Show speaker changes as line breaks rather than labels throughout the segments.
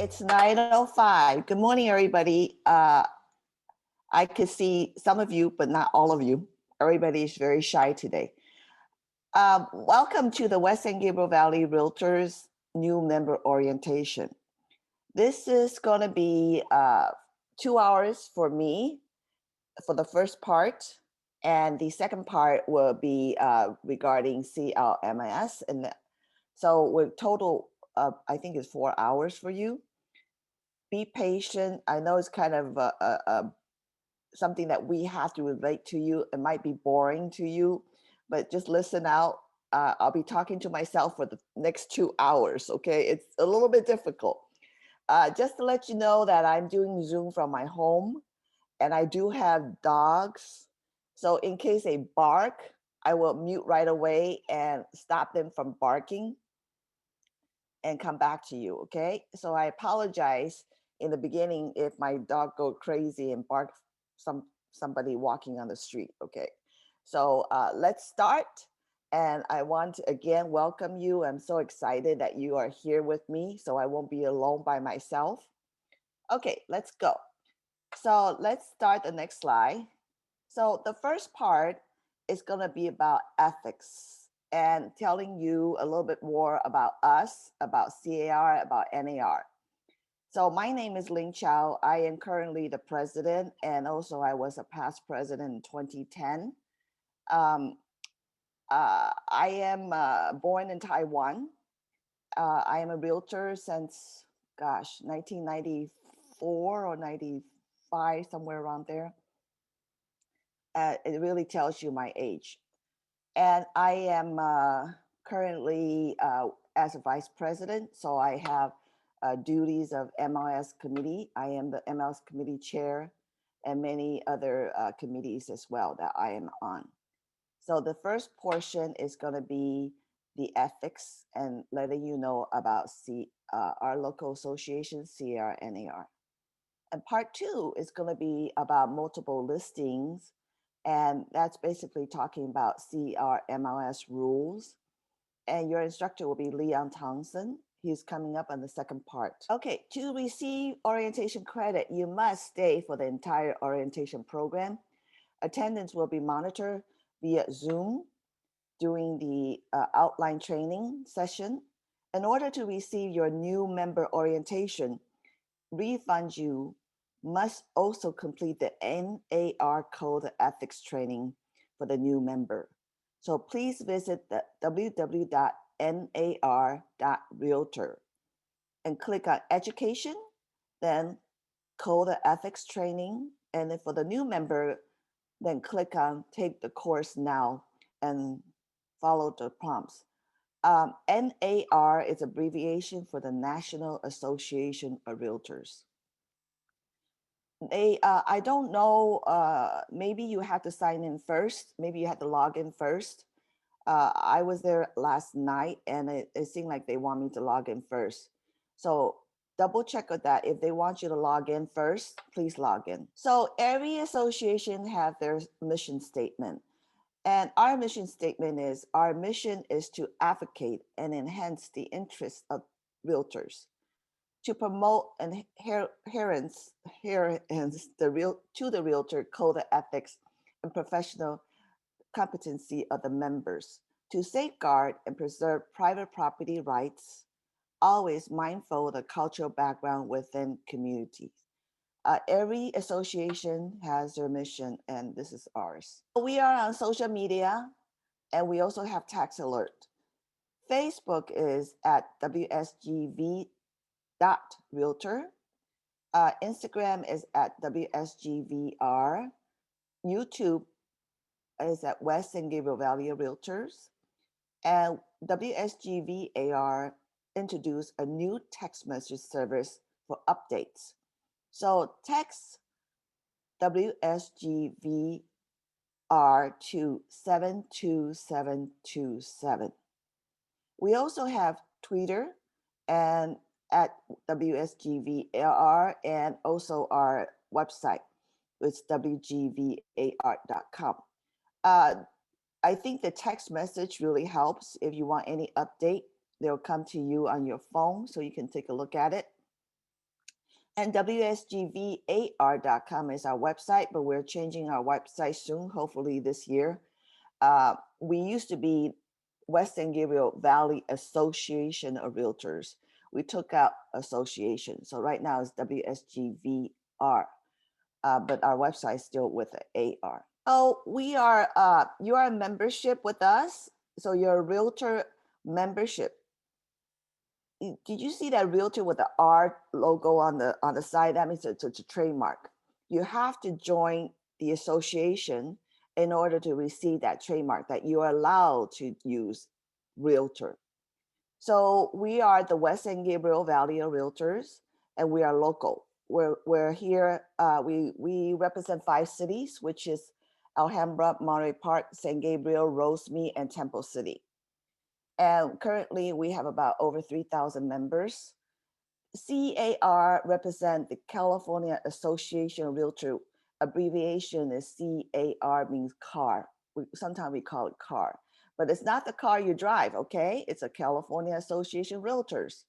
It's 9:05. Good morning, everybody. I could see some of you, but not all of you. Everybody is very shy today. Welcome to the West San Gabriel Valley Realtors new member orientation. This is going to be 2 hours for me for the first part, and the second part will be regarding CLMIS. And so with total, I think it's 4 hours for you. Be patient. I know it's kind of something that we have to relate to you. It might be boring to you, but just listen out. I'll be talking to myself for the next 2 hours. Okay, it's a little bit difficult. Just to let you know that I'm doing Zoom from my home, and I do have dogs. So in case they bark, I will mute right away and stop them from barking and come back to you. Okay, so I apologize in the beginning if my dog go crazy and bark somebody walking on the street. Okay, so let's start. And I want to again welcome you. I'm so excited that you are here with me, so I won't be alone by myself. Okay, let's go. So let's start the next slide. So the first part is going to be about ethics and telling you a little bit more about us, about CAR, about NAR. So my name is Ling Chow. I am currently the president, and also I was a past president in 2010. I am born in Taiwan. I am a realtor since, 1994 or 95, somewhere around there. It really tells you my age. And I am currently as a vice president, so I have duties of MLS committee. I am the MLS committee chair and many other committees as well that I am on. So the first portion is going to be the ethics and letting you know about our local association, CRNAR. And part two is going to be about multiple listings. And that's basically talking about CRMLS rules. And your instructor will be Leon Townsend. He's coming up on the second part. Okay, to receive orientation credit, you must stay for the entire orientation program. Attendance will be monitored via Zoom during the outline training session. In order to receive your new member orientation, refund you must also complete the NAR Code of Ethics training for the new member. So please visit the www.nar.realtor and click on Education, then Code of Ethics training. And then for the new member, then click on Take the course now and follow the prompts. NAR is abbreviation for the National Association of Realtors. I don't know, maybe you had to sign in first, maybe you had to log in first. I was there last night and it seemed like they want me to log in first. So double check with that. If they want you to log in first, please log in. So every association have their mission statement. And our mission statement is, our mission is to advocate and enhance the interests of realtors, to promote and adherence to the realtor code of ethics and professional competency of the members, to safeguard and preserve private property rights, always mindful of the cultural background within communities. Every association has their mission, and this is ours. We are on social media, and we also have tax alert. Facebook is at WSGV.realtor. Instagram is at WSGVR. YouTube is at West and Gabriel Valley Realtors. And WSGVAR introduced a new text message service for updates. So text WSGVR to 72727. We also have Twitter and at WSGVAR, and also our website, it's WGVAR.com. I think the text message really helps. If you want any update, they'll come to you on your phone so you can take a look at it. And WSGVAR.com is our website, but we're changing our website soon, hopefully this year. We used to be West San Gabriel Valley Association of Realtors. We took out association. So right now it's WSGVR, but our website is still with the AR. Oh, you are a membership with us. So you're a realtor membership. Did you see that realtor with the R logo on the side? That means it's a trademark. You have to join the association in order to receive that trademark that you are allowed to use realtor. So we are the West San Gabriel Valley of Realtors, and we are local. We're here. We represent 5 cities, which is Alhambra, Monterey Park, San Gabriel, Rosemead, and Temple City. And currently we have about over 3,000 members. CAR represent the California Association of Realtor. Abbreviation is CAR, means car. Sometimes we call it car, but it's not the car you drive, okay? It's a California Association of Realtors.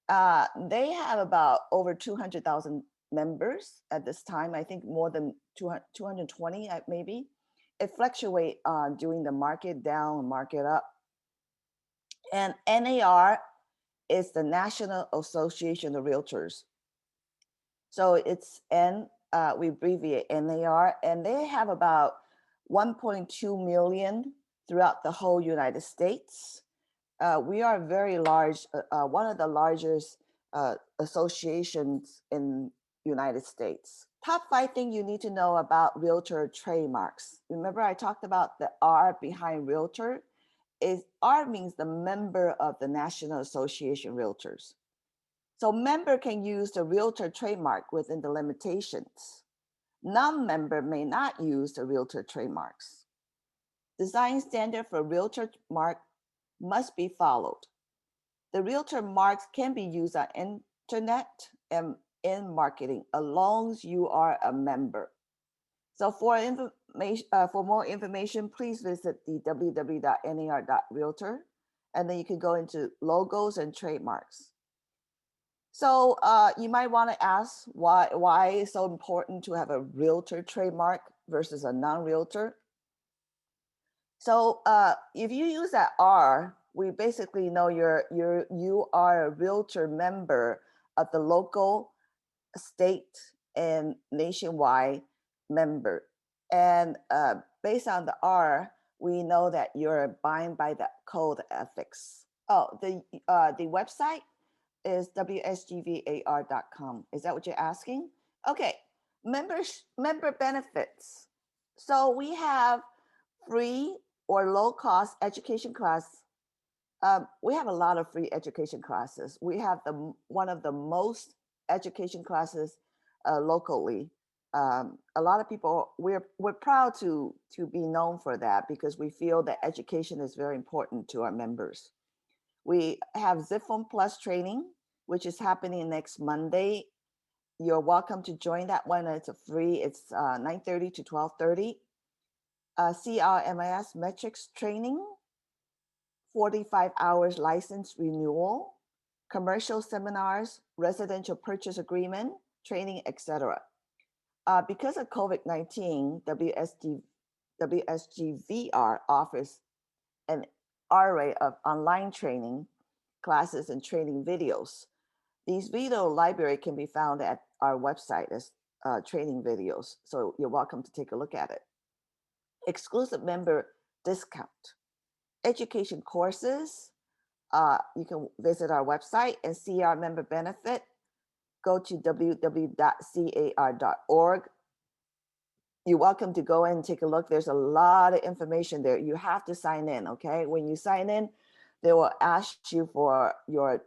They have about over 200,000 members at this time. I think more than 220 maybe. It fluctuates during the market down and market up. And NAR is the National Association of Realtors. So it's we abbreviate NAR, and they have about 1.2 million throughout the whole United States. We are very large, one of the largest associations in United States. Top 5 things you need to know about realtor trademarks. Remember I talked about the R behind realtor? R means the member of the National Association of Realtors. So member can use the realtor trademark within the limitations. Non-member may not use the realtor trademarks. Design standard for realtor mark must be followed. The realtor marks can be used on internet and in marketing as long as you are a member. So for more information, please visit the www.nar.realtor, and then you can go into logos and trademarks. So you might want to ask why it's so important to have a realtor trademark versus a non-realtor. So if you use that R, we basically know you are a realtor member of the local, state, and nationwide member. And based on the R, we know that you're bound by the code of ethics. Oh, the website is wsgvar.com. Is that what you're asking? Okay, member benefits. So we have free or low cost education class. We have a lot of free education classes. We have one of the most education classes locally. A lot of people, we're proud to be known for that because we feel that education is very important to our members. We have Zip Phone Plus training, which is happening next Monday. You're welcome to join that one. It's a free. It's 9:30 to 12:30. CRMIS metrics training, 45 hours license renewal, commercial seminars, residential purchase agreement, training, etc. Because of COVID-19, WSGVR offers an array of online training classes and training videos. These video library can be found at our website as training videos. So you're welcome to take a look at it. Exclusive member discount. Education courses, you can visit our website and see our member benefit. Go to www.car.org. You're welcome to go in and take a look. There's a lot of information there. You have to sign in, okay? When you sign in, they will ask you for your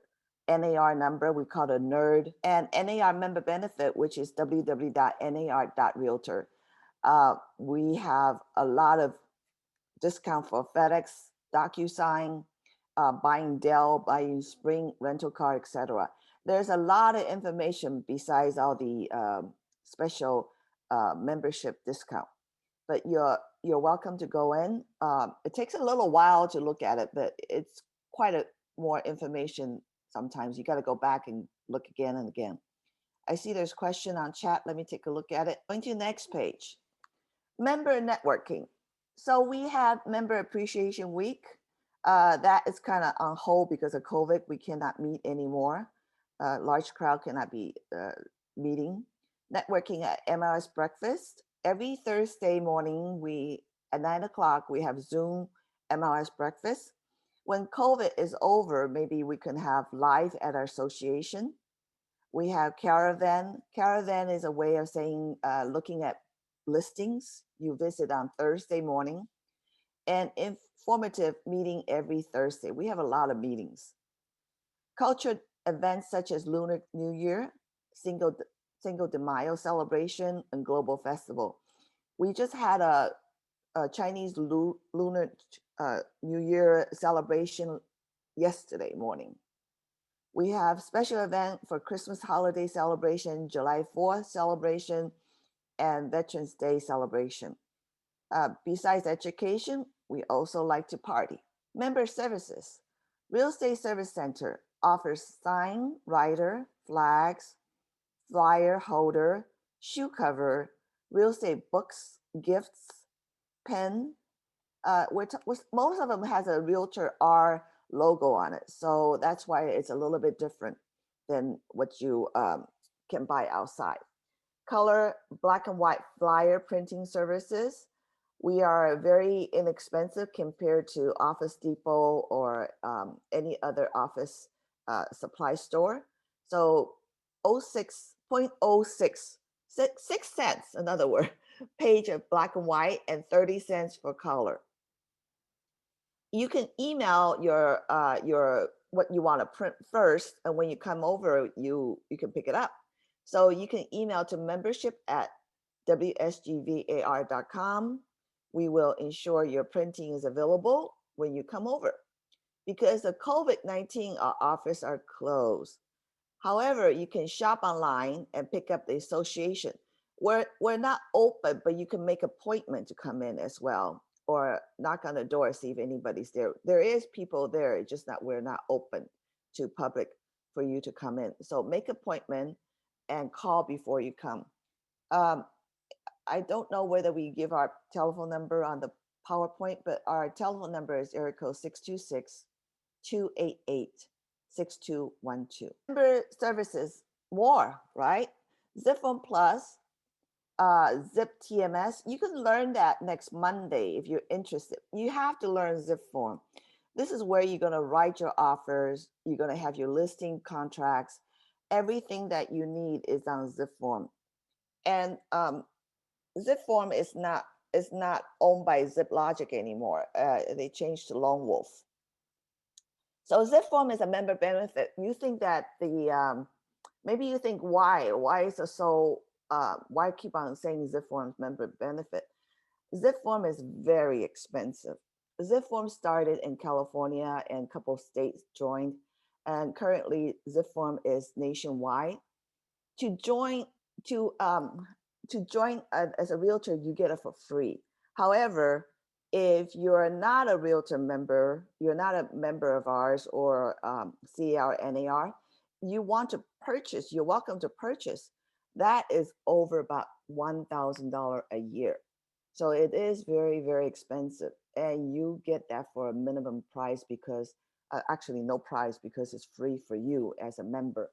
NAR number. We call it a NERD, and NAR member benefit, which is www.nar.realtor. We have a lot of discount for FedEx, DocuSign, buying Dell, buying Spring rental car, etc. There's a lot of information besides all the special membership discount. But you're welcome to go in. It takes a little while to look at it, but it's quite more information. Sometimes you got to go back and look again and again. I see there's a question on chat. Let me take a look at it. Going to next page. Member networking. So we have Member Appreciation Week. That is kind of on hold because of COVID. We cannot meet anymore. Large crowd cannot be meeting. Networking at MLS Breakfast. Every Thursday morning, we at 9 o'clock we have Zoom MLS Breakfast. When COVID is over, maybe we can have live at our association. We have Caravan. Caravan is a way of saying looking at listings. You visit on Thursday morning, and informative meeting every Thursday. We have a lot of meetings. Cultural events such as Lunar New Year, Cinco de Mayo celebration, and Global Festival. We just had a Chinese Lunar New Year celebration yesterday morning. We have special event for Christmas holiday celebration, July 4th celebration, and Veterans Day celebration. Besides education, we also like to party. Member services. Real Estate Service Center offers sign, writer, flags, flyer holder, shoe cover, real estate books, gifts, pen. Most of them has a Realtor R logo on it. So that's why it's a little bit different than what you can buy outside. Color, black and white flyer printing services. We are very inexpensive compared to Office Depot or any other office supply store. So 06.06, 6 cents, in other words, page of black and white and 30 cents for color. You can email your what you want to print first, and when you come over, you can pick it up. So you can email to membership@wsgvar.com. We will ensure your printing is available when you come over. Because of COVID-19, our offices are closed. However, you can shop online and pick up the association. We're not open, but you can make appointment to come in as well, or knock on the door, see if anybody's there. There is people there, it's just that we're not open to public for you to come in. So make appointment and call before you come. I don't know whether we give our telephone number on the PowerPoint, but our telephone number is area code 626-288-6212. Member services, more, right? Zip Phone Plus, Zip TMS. You can learn that next Monday if you're interested. You have to learn Zip Form. This is where you're going to write your offers. You're going to have your listing contracts. Everything that you need is on Zip Form. And Zip Form is not owned by ZipLogic anymore. They changed to Lone Wolf. So Zip Form is a member benefit. You think that maybe you think why is it so why keep on saying Zip Form's member benefit? Zip Form is very expensive. Zip Form started in California and a couple of states joined, and currently Zip Form is nationwide. To join as a realtor, you get it for free. However, if you're not a realtor member, you're not a member of ours or CAR, NAR, you want to purchase, you're welcome to purchase. That is over about $1,000 a year. So it is very, very expensive. And you get that for a minimum price because, actually no price because it's free for you as a member.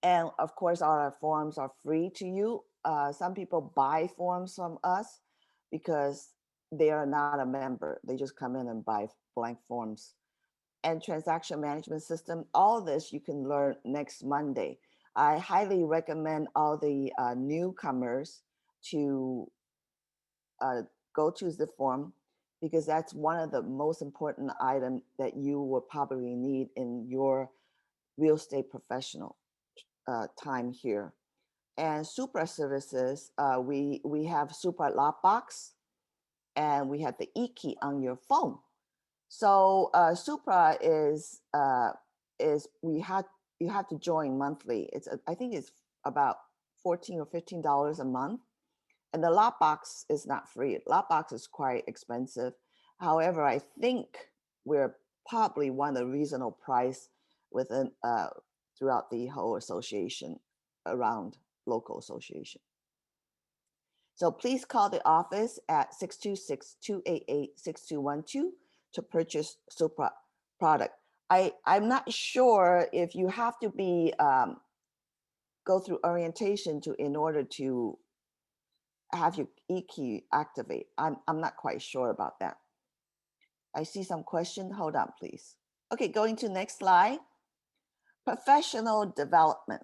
And of course, our forms are free to you. Some people buy forms from us because they are not a member. They just come in and buy blank forms. And transaction management system, all this you can learn next Monday. I highly recommend all the newcomers to go to the form because that's one of the most important items that you will probably need in your real estate professional time here. And Supra services, we have Supra Lockbox, and we have the e-key on your phone. So Supra is you have to join monthly. I think it's about $14 or $15 a month, and the Lockbox is not free. Lockbox is quite expensive. However, I think we're probably one of the reasonable price within throughout the whole association. around local association. So please call the office at 626-288-6212 to purchase Supra product. I'm not sure if you have to be go through orientation in order to have your e-key activate. I'm not quite sure about that. I see some question. Hold on, please. Okay, going to next slide. Professional development.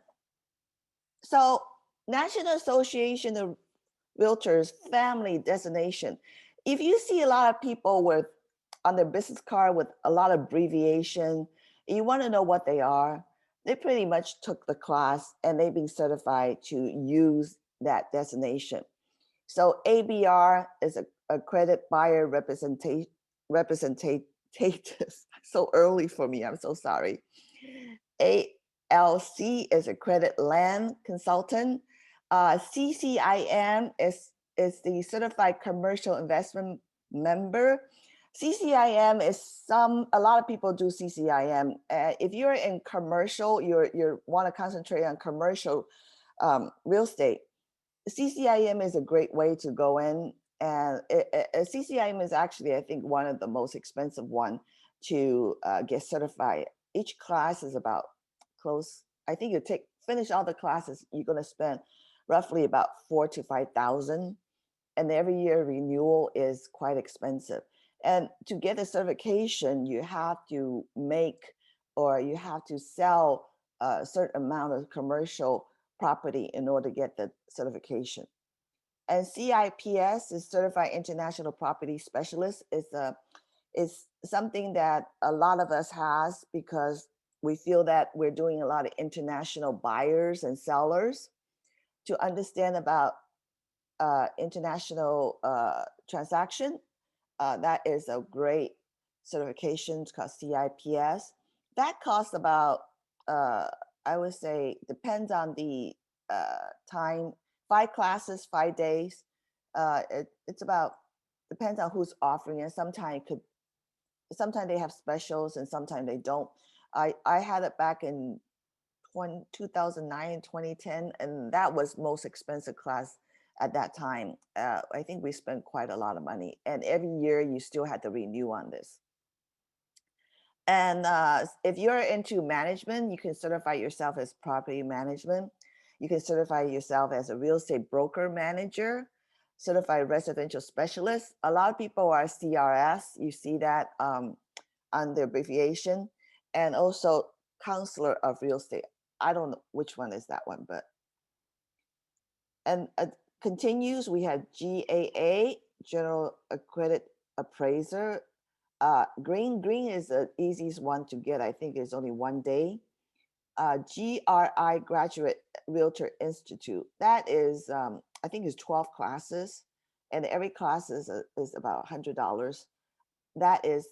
So National Association of Realtors family designation. If you see a lot of people with on their business card with a lot of abbreviation, you want to know what they are. They pretty much took the class and they've been certified to use that designation. So ABR is a credit buyer representative. So early for me, I'm so sorry. ALC is a credit land consultant. CCIM is the Certified Commercial Investment Member. CCIM is a lot of people do CCIM. If you're in commercial, you want to concentrate on commercial real estate, CCIM is a great way to go in. And CCIM is actually, I think, one of the most expensive one to get certified. Each class is about I think you finish all the classes, you're going to spend roughly about 4,000 to 5,000. And every year renewal is quite expensive. And to get the certification, you have to make or you have to sell a certain amount of commercial property in order to get the certification. And CIPS is Certified International Property Specialist. Is something that a lot of us has because we feel that we're doing a lot of international buyers and sellers. To understand about international transaction, that is a great certification called CIPS. That costs about, I would say, depends on the time, 5 classes, 5 days. It's about, depends on who's offering it. Sometimes they have specials and sometimes they don't. I had it back in 2009 and 2010, and that was most expensive class at that time. I think we spent quite a lot of money, and every year you still had to renew on this. And if you're into management, you can certify yourself as property management. You can certify yourself as a real estate broker manager, certified residential specialist. A lot of people are CRS. You see that on the abbreviation, and also counselor of real estate. I don't know which one is that one, but and continues. We have GAA, General Accredited Appraiser. Green is the easiest one to get. I think it's only 1 day. GRI, Graduate Realtor Institute. That is, I think it's 12 classes, and every class is about $100. That is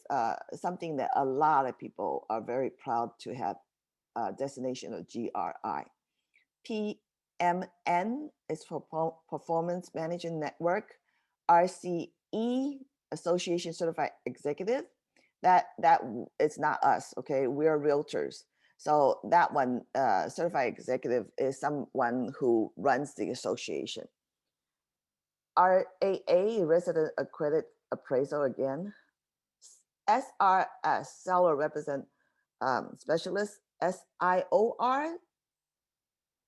something that a lot of people are very proud to have destination of GRI. PMN is for Performance Management Network. RCE, Association Certified Executive. That it's not us, okay? We're realtors. So that one, certified executive, is someone who runs the association. RAA, Resident Accredited Appraisal again. SRS, Seller Represent Specialist. SIOR,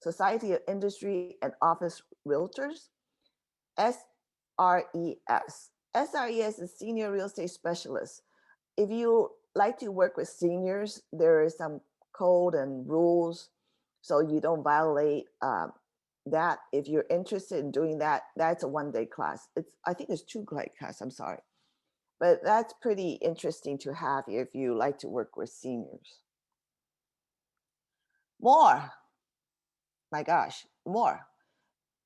Society of Industry and Office Realtors. SRES. SRES is Senior Real Estate Specialist. If you like to work with seniors, there is some code and rules so you don't violate that. If you're interested in doing that, that's a 1 day class. I think it's 2 class, I'm sorry. But that's pretty interesting to have if you like to work with seniors. More, my gosh, more.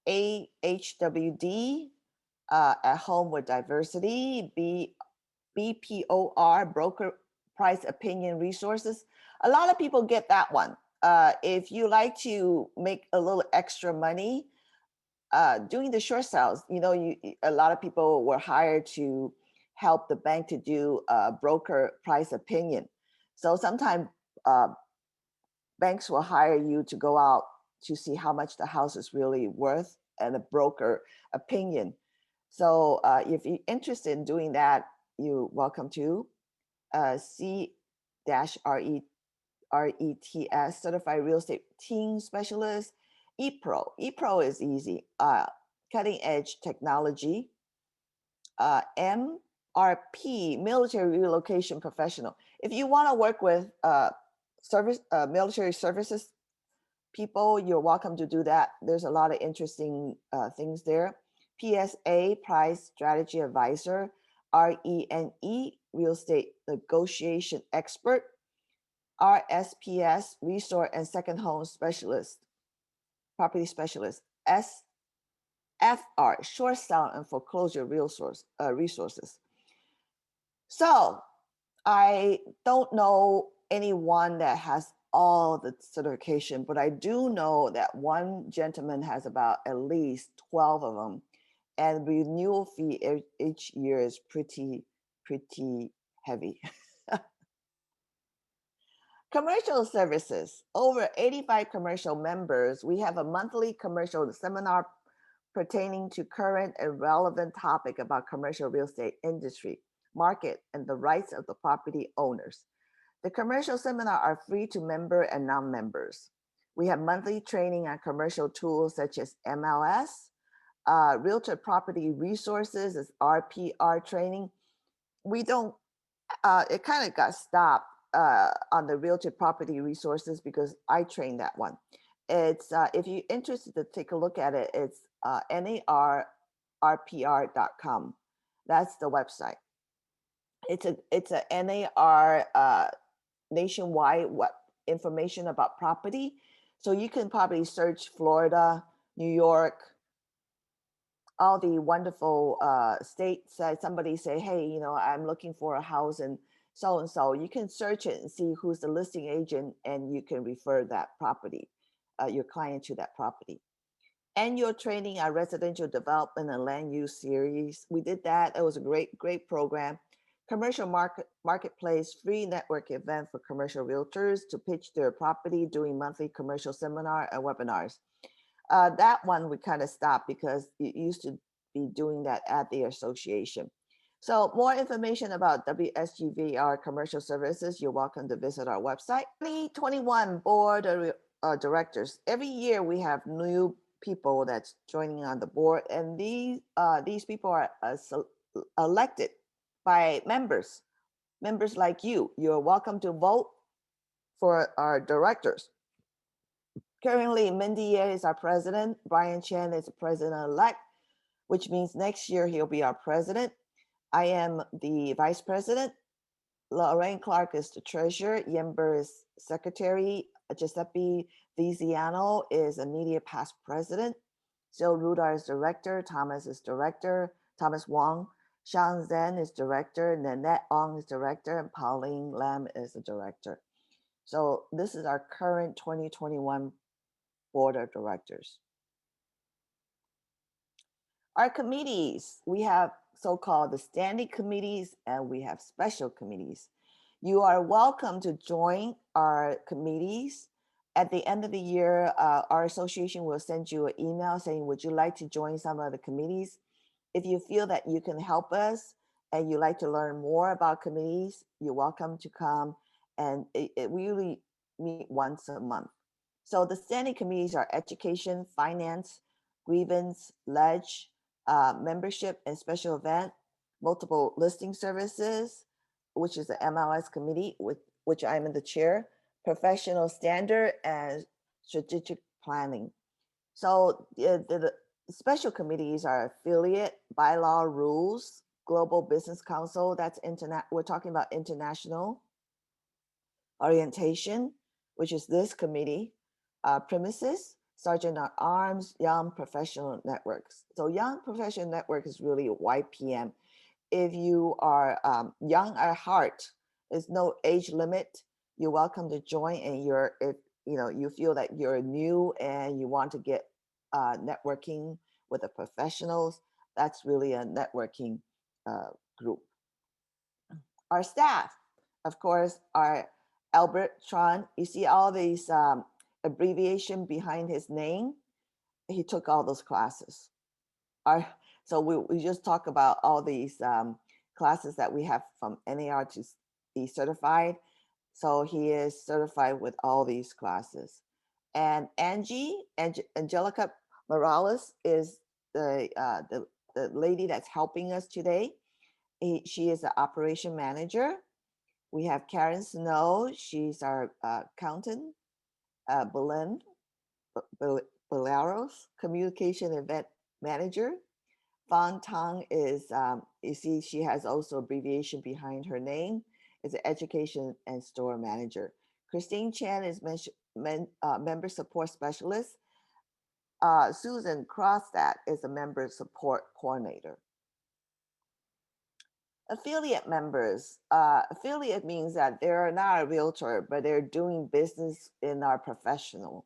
AHWD, At Home with Diversity. BPOR, Broker Price Opinion Resources. A lot of people get that one. If you like to make a little extra money doing the short sales, a lot of people were hired to help the bank to do broker price opinion. So sometimes banks will hire you to go out to see how much the house is really worth and a broker opinion. So if you're interested in doing that, you're welcome to C-RETS, Certified Real Estate Team Specialist, ePro. ePro is easy, cutting edge technology. MRP, Military Relocation Professional. If you want to work with military services people, you're welcome to do that. There's a lot of interesting things there. PSA, Price Strategy Advisor. RENE, Real Estate Negotiation Expert. RSPS, Resort and Second Home Specialist, Property Specialist. SFR, Short Sale and Foreclosure Resources. So I don't know anyone that has all the certification, but I do know that one gentleman has about at least 12 of them, and renewal fee each year is pretty heavy. Commercial services, over 85 commercial members. We have a monthly commercial seminar pertaining to current and relevant topic about commercial real estate industry, market, and the rights of the property owners. The commercial seminar are free to member and non-members. We have monthly training on commercial tools such as MLS, realtor property resources is RPR training. We don't, it kind of got stopped on the realtor property resources because I trained that one. It's, if you're interested to take a look at it, it's NARRPR.com. That's the website. It's a NAR nationwide information about property. So you can probably search Florida, New York, all the wonderful states. Somebody say, hey, you know, I'm looking for a house and so. You can search it and see who's the listing agent, and you can refer that property, your client to that property. Annual training on residential development and land use series. We did that. It was a great program. Commercial marketplace free network event for commercial realtors to pitch their property, doing monthly commercial seminar and webinars. That one we kind of stopped because it used to be doing that at the association. So more information about WSGVR commercial services, you're welcome to visit our website. 2021 board of directors. Every year we have new people that's joining on the board, and these people are elected by members like you. You're welcome to vote for our directors. Currently, Mindy Ye is our president. Brian Chen is the president-elect, which means next year he'll be our president. I am the vice president. Lorraine Clark is the treasurer. Yember is secretary. Giuseppe Viziano is immediate past president. Sil Rudar is director. Thomas is director. Thomas Wong. Sean Zhen is director. Nanette Ong is director. And Pauline Lam is the director. So this is our current 2021 board of directors. Our committees, we have so-called the standing committees and we have special committees. You are welcome to join our committees. At the end of the year, our association will send you an email saying, would you like to join some of the committees? If you feel that you can help us and you like to learn more about committees, you're welcome to come. And we really meet once a month. So the standing committees are education, finance, grievance, ledge, membership and special event, multiple listing services, which is the MLS committee, with which I'm in the chair, professional standard and strategic planning. So the special committees are affiliate, bylaw rules, global business council, that's we're talking about international orientation, which is this committee, premises, Sergeant at Arms, Young Professional Networks. So Young Professional Network is really YPM. If you are young at heart, there's no age limit. You're welcome to join, and if you feel that you're new and you want to get networking with the professionals, that's really a networking group. Our staff, of course, are Albert Tron. You see all these abbreviation behind his name, he took all those classes. Our, so we just talk about all these classes that we have from NAR to be certified. So he is certified with all these classes. And Angelica Morales is the lady that's helping us today. She is the operation manager. We have Karen Snow. She's our accountant. Belen Bolaros, communication event manager. Fan Tang is, you see, she has also abbreviation behind her name, is an education and store manager. Christine Chan is member support specialist. Susan Crosstad is a member support coordinator. Affiliate members. Affiliate means that they're not a realtor, but they're doing business in our professional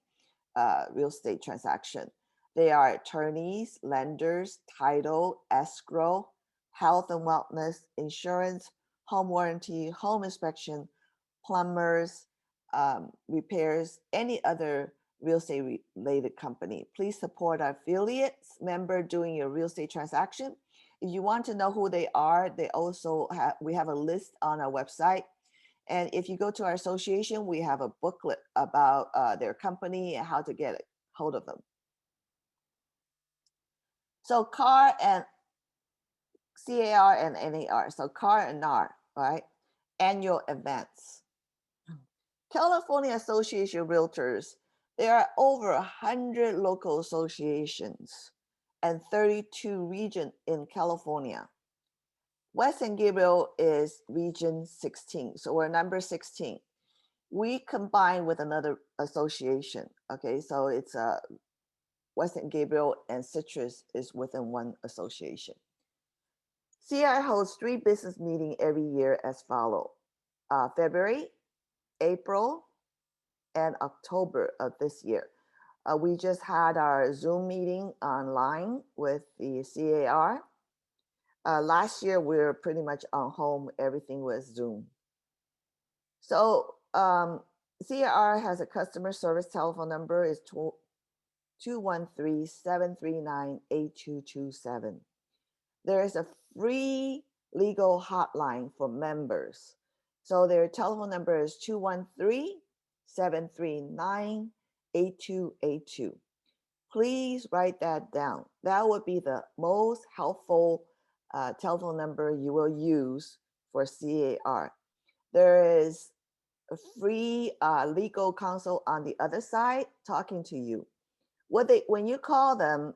real estate transaction. They are attorneys, lenders, title, escrow, health and wellness, insurance, home warranty, home inspection, plumbers, repairs, any other real estate related company. Please support our affiliates member doing your real estate transaction. If you want to know who they are, they also we have a list on our website. And if you go to our association, we have a booklet about their company and how to get a hold of them. So CAR and CAR and NAR. So CAR and NAR, right? Annual events. California Association of Realtors. There are over 100 local associations and 32 regions in California. West San Gabriel is region 16. So we're number 16. We combine with another association. Okay, so it's West San Gabriel and Citrus is within one association. CI holds 3 business meetings every year as follow: February, April, and October of this year. We just had our Zoom meeting online with the CAR. Last year, we were pretty much on home. Everything was Zoom. So CAR has a customer service telephone number is 213-739-8227. There is a free legal hotline for members. So their telephone number is 213-739-8282. Please write that down. That would be the most helpful telephone number you will use for CAR. There is a free legal counsel on the other side talking to you. When you call them,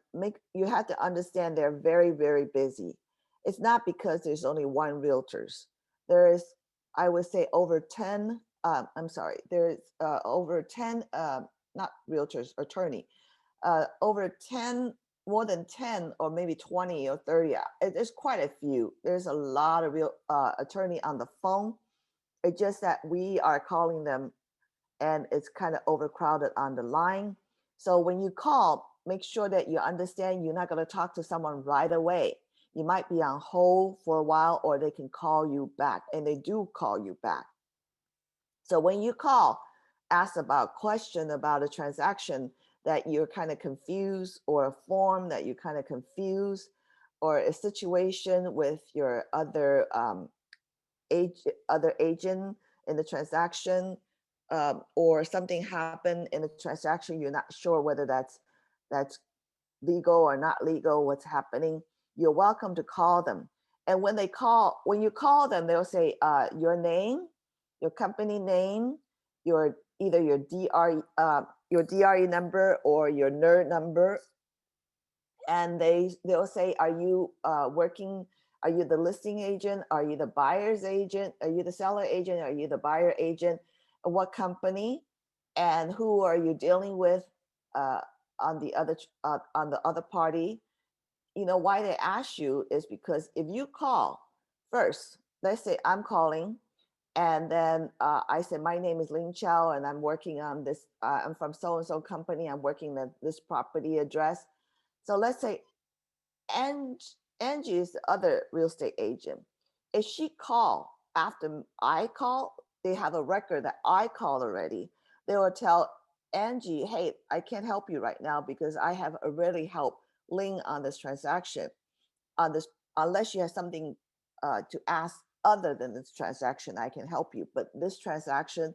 you have to understand they're very, very busy. It's not because there's only one realtors. There is, I would say, over 10. There's over 10, not realtors, attorney, over 10, more than 10, or maybe 20 or 30. There's quite a few. There's a lot of real attorney on the phone. It's just that we are calling them, and it's kind of overcrowded on the line. So when you call, make sure that you understand you're not going to talk to someone right away. You might be on hold for a while, or they can call you back, and they do call you back. So when you call, ask about question about a transaction that you're kind of confused, or a form that you're kind of confused, or a situation with your other agent in the transaction, or something happened in the transaction, you're not sure whether that's legal or not legal, what's happening, you're welcome to call them. And when you call them, they'll say your name, your company name, either your DRE number or your NER number, and they'll say, are you working? Are you the listing agent? Are you the buyer's agent? Are you the seller agent? Are you the buyer agent? What company? And who are you dealing with on the other party? You know, why they ask you is because if you call first, let's say I'm calling, and then I say, my name is Ling Chow, and I'm working on this. I'm from so-and-so company. I'm working at this property address. So let's say Angie is the other real estate agent. If she call after I call, they have a record that I called already. They will tell Angie, hey, I can't help you right now because I have already helped Ling on this transaction. On this, unless you have something to ask other than this transaction, I can help you. But this transaction,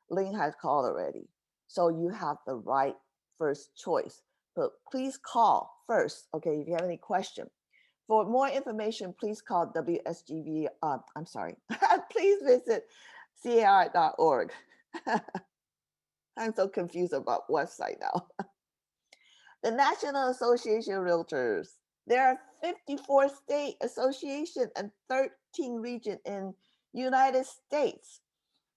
Ling has called already, so you have the right first choice. But please call first, okay? If you have any question. For more information, please call WSGV. I'm sorry. Please visit car.org. I'm so confused about website now. The National Association of Realtors. There are 54 state association and 13 region in United States.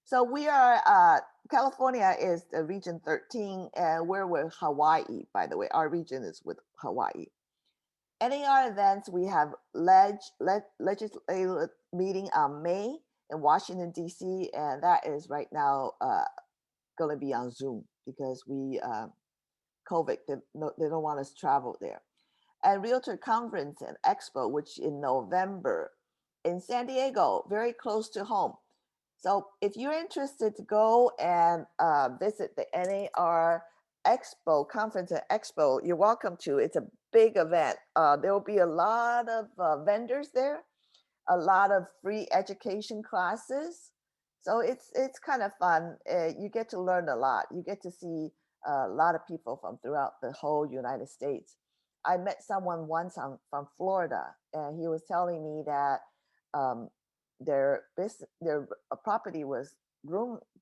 So we are, California is the region 13, and we're with Hawaii, by the way. Our region is with Hawaii. NAR events, we have legislative meeting on May in Washington, D.C., and that is right now going to be on Zoom because we, COVID, they don't want us to travel there. And Realtor Conference and Expo, which in November in San Diego, very close to home. So if you're interested to go and visit the NAR Expo, Conference and Expo, you're welcome to. It's a big event. There will be a lot of vendors there, a lot of free education classes. So it's kind of fun. You get to learn a lot. You get to see a lot of people from throughout the whole United States. I met someone once from Florida, and he was telling me that their property was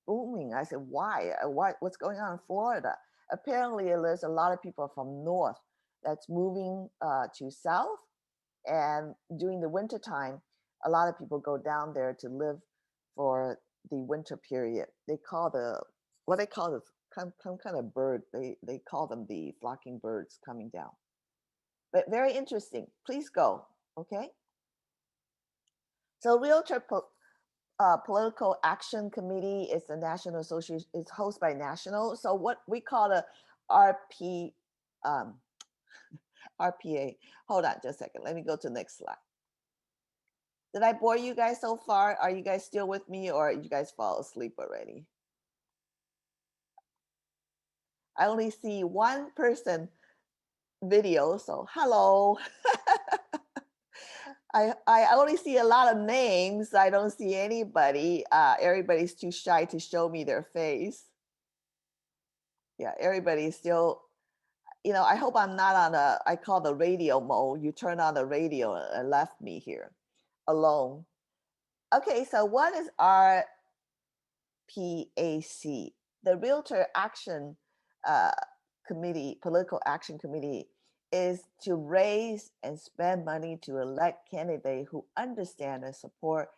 booming. I said, why? What's going on in Florida? Apparently, there's a lot of people from north that's moving to south, and during the winter time, a lot of people go down there to live for the winter period. They call what they call this some kind of bird. They call them the flocking birds coming down. But very interesting. Please go. Okay. So Realtor Political Action Committee is the National Association. It's hosted by National. So what we call a RPA. Hold on just a second. Let me go to the next slide. Did I bore you guys so far? Are you guys still with me, or you guys fall asleep already? I only see one person video, so hello. I only see a lot of names. I don't see anybody. Everybody's too shy to show me their face. Yeah, everybody's still, I hope I'm not on I call the radio mode. You turn on the radio and left me here alone. Okay, so what is RPAC? The Realtor Action Committee, Political Action Committee, is to raise and spend money to elect candidates who understand and support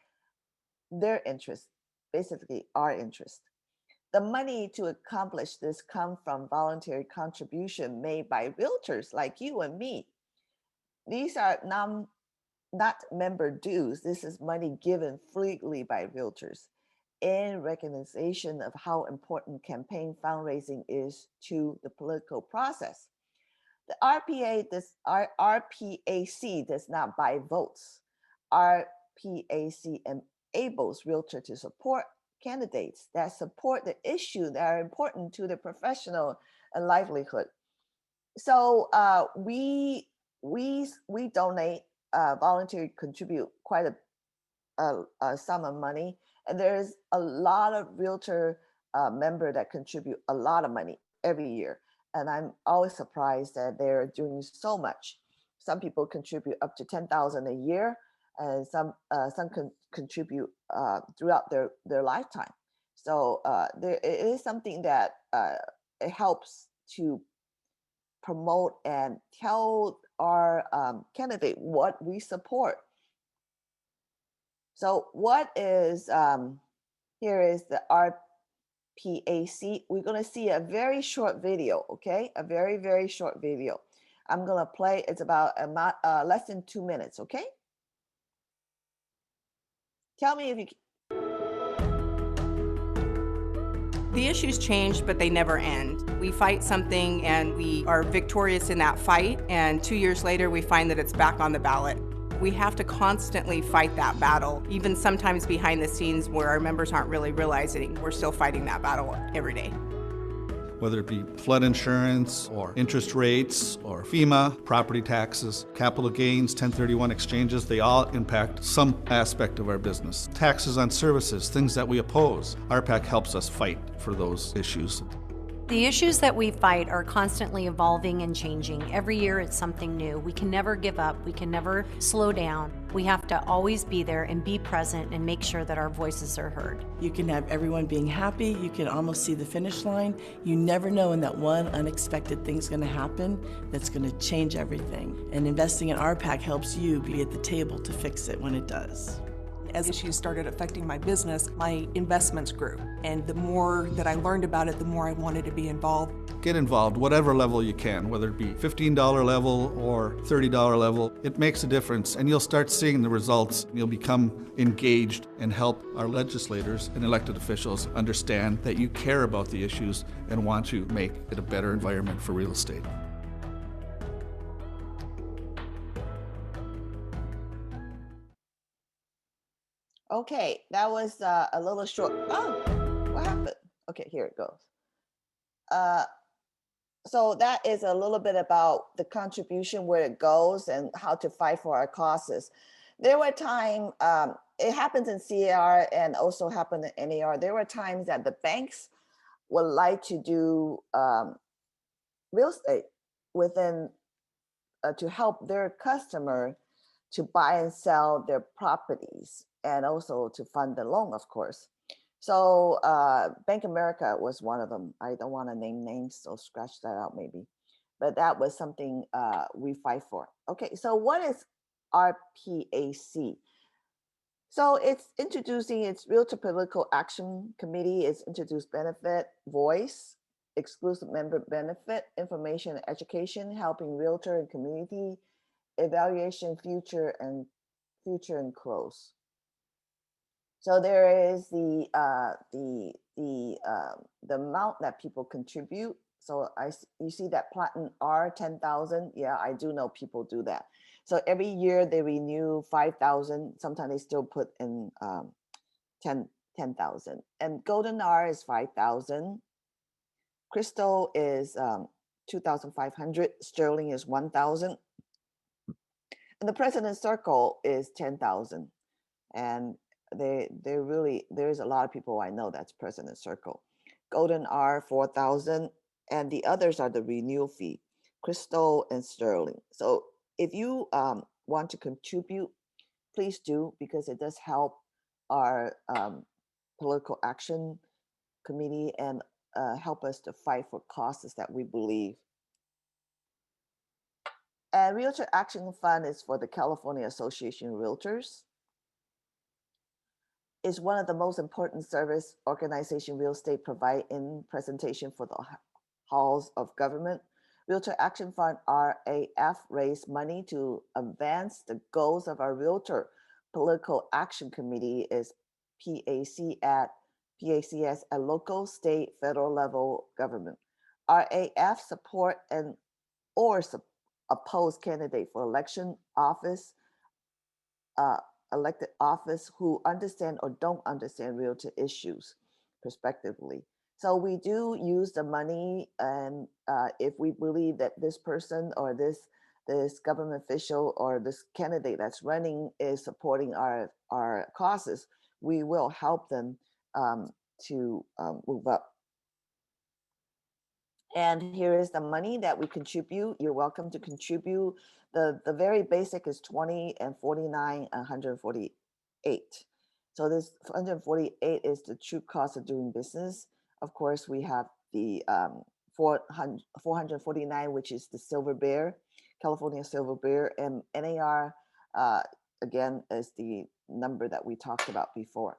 their interests, basically our interest. The money to accomplish this comes from voluntary contribution made by realtors like you and me. These are not member dues. This is money given freely by realtors in recognition of how important campaign fundraising is to the political process. The RPAC does not buy votes. RPAC enables realtors to support candidates that support the issues that are important to the professional and livelihood. So we donate, voluntarily contribute quite a sum of money, and there's a lot of realtor member that contribute a lot of money every year. And I'm always surprised that they're doing so much. Some people contribute up to 10,000 a year, and some can contribute throughout their lifetime. So it is something that it helps to promote and tell our candidate what we support. So what is, here is the RPAC. We're going to see a very short video, okay? A very, very short video. I'm going to play, it's about less than 2 minutes, okay? Tell me if you...
The issues change, but they never end. We fight something and we are victorious in that fight, and 2 years later we find that it's back on the ballot. We have to constantly fight that battle, even sometimes behind the scenes where our members aren't really realizing we're still fighting that battle every day.
whether it be flood insurance or interest rates or FEMA, property taxes, capital gains, 1031 exchanges, they all impact some aspect of our business. Taxes on services, things that we oppose. RPAC helps us fight for those issues.
The issues that we fight are constantly evolving and changing. Every year it's something new. We can never give up. We can never slow down. We have to always be there and be present and make sure that our voices are heard.
You can have everyone being happy. You can almost see the finish line. You never know when that one unexpected thing's going to happen that's going to change everything. And investing in RPAC helps you be at the table to fix it when it does.
As issues started affecting my business, my investments grew. And the more that I learned about it, the more I wanted to be involved.
Get involved, whatever level you can, whether it be $15 level or $30 level. It makes a difference, and you'll start seeing the results. You'll become engaged and help our legislators and elected officials understand that you care about the issues and want to make it a better environment for real estate.
Okay, that was a little short. Oh, what happened? Okay, here it goes. So that is a little bit about the contribution, where it goes, and how to fight for our causes. There were times, it happens in CAR and also happened in NAR. There were times that the banks would like to do real estate within, to help their customer to buy and sell their properties, and also to fund the loan, of course. So Bank America was one of them. I don't want to name names, so scratch that out maybe. But that was something we fight for. Okay, so what is RPAC? So it's introducing its Realtor Political Action Committee. It's introduced benefit, voice, exclusive member benefit, information, education, helping realtor and community, evaluation, future and close. So there is the amount that people contribute. So you see that Platinum R 10,000. Yeah, I do know people do that. So every year they renew 5,000. Sometimes they still put in 10,000. And Golden R is 5,000. Crystal is 2,500. Sterling is 1,000. And the President's Circle is 10,000. And they really, there's a lot of people I know that's President's Circle. Golden R 4,000, and the others are the renewal fee, Crystal and Sterling. So if you want to contribute, please do, because it does help our political action committee and help us to fight for causes that we believe. And Realtor Action Fund is for the California Association of Realtors. Is one of the most important service organization real estate provide in presentation for the halls of government. Realtor Action Fund, RAF, raise money to advance the goals of our Realtor Political Action Committee, is PACS at local, state, federal level government. RAF support and or oppose candidate for election office, elected office who understand or don't understand realtor issues prospectively. So we do use the money, and if we believe that this person or this government official or this candidate that's running is supporting our causes, we will help them to move up. And here is the money that we contribute. You're welcome to contribute. The very basic is 20 and 49 and 148. So this 148 is the true cost of doing business. Of course, we have the 449, which is the Silver Bear, California Silver Bear, and NAR, again, is the number that we talked about before.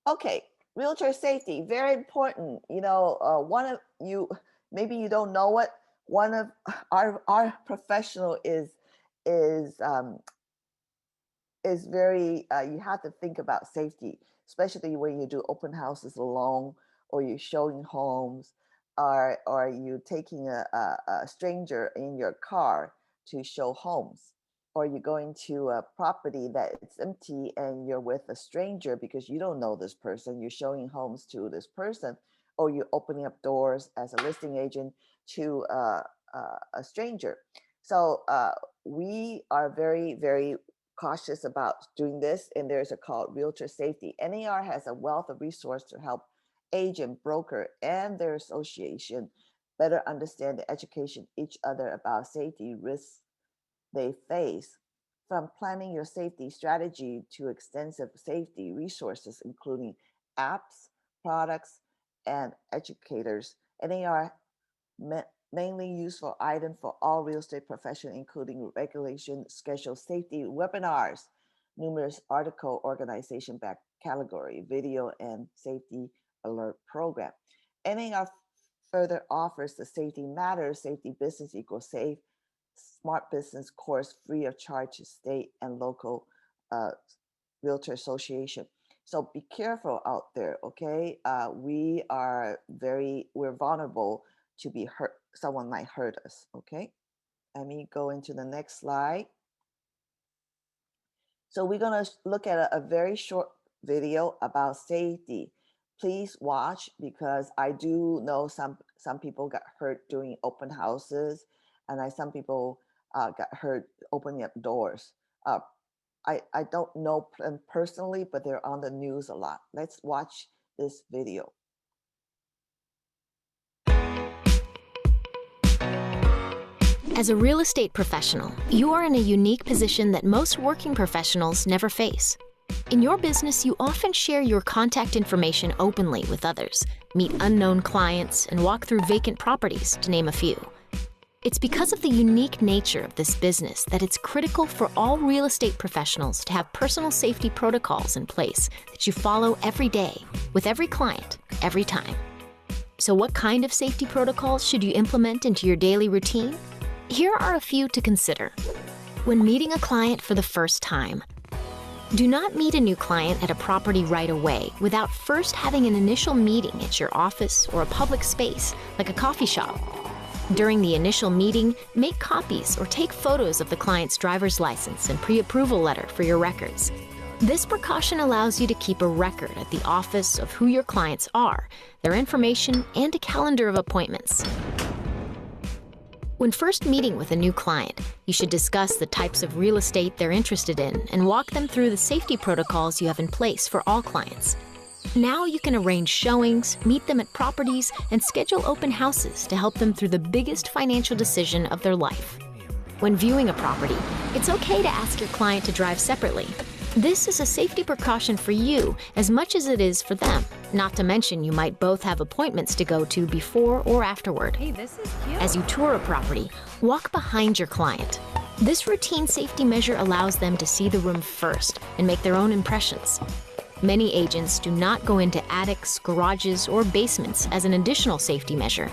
Okay, realtor safety, very important. You know, one of you, maybe you don't know it, one of our professional is very, you have to think about safety, especially when you do open houses alone, or you're showing homes, or you taking a stranger in your car to show homes, or you're going to a property that it's empty and you're with a stranger because you don't know this person, you're showing homes to this person. or you're opening up doors as a listing agent to a stranger. So we are very, very cautious about doing this, and there's a called realtor safety. NAR has a wealth of resource to help agent, broker, and their association better understand and education each other about safety risks they face. From planning your safety strategy to extensive safety resources, including apps, products, and educators, NAR mainly useful item for all real estate professionals, including regulation, schedule safety webinars, numerous article, organization back category, video, and safety alert program. NAR further offers the Safety Matters, Safety Business Equals Safe, Smart Business course free of charge to state and local uh, realtor association. So be careful out there, okay? We're vulnerable to be hurt. Someone might hurt us, okay? Let me go into the next slide. So we're gonna look at a very short video about safety. Please watch, because I do know some people got hurt doing open houses, and some people got hurt opening up doors. Uh, I don't know them personally, but they're on the news a lot. Let's watch this video.
As a real estate professional, you are in a unique position that most working professionals never face. In your business, you often share your contact information openly with others, meet unknown clients, and walk through vacant properties, to name a few. It's because of the unique nature of this business that it's critical for all real estate professionals to have personal safety protocols in place that you follow every day, with every client, every time. So what kind of safety protocols should you implement into your daily routine? Here are a few to consider. When meeting a client for the first time, do not meet a new client at a property right away without first having an initial meeting at your office or a public space, like a coffee shop. During the initial meeting, make copies or take photos of the client's driver's license and pre-approval letter for your records. This precaution allows you to keep a record at the office of who your clients are, their information, and a calendar of appointments. When first meeting with a new client, you should discuss the types of real estate they're interested in and walk them through the safety protocols you have in place for all clients. Now you can arrange showings, meet them at properties, and schedule open houses to help them through the biggest financial decision of their life. When viewing a property, it's okay to ask your client to drive separately. This is a safety precaution for you as much as it is for them, not to mention you might both have appointments to go to before or afterward.
Hey, this is cute.
As you tour a property, walk behind your client. This routine safety measure allows them to see the room first and make their own impressions. Many agents do not go into attics, garages, or basements as an additional safety measure.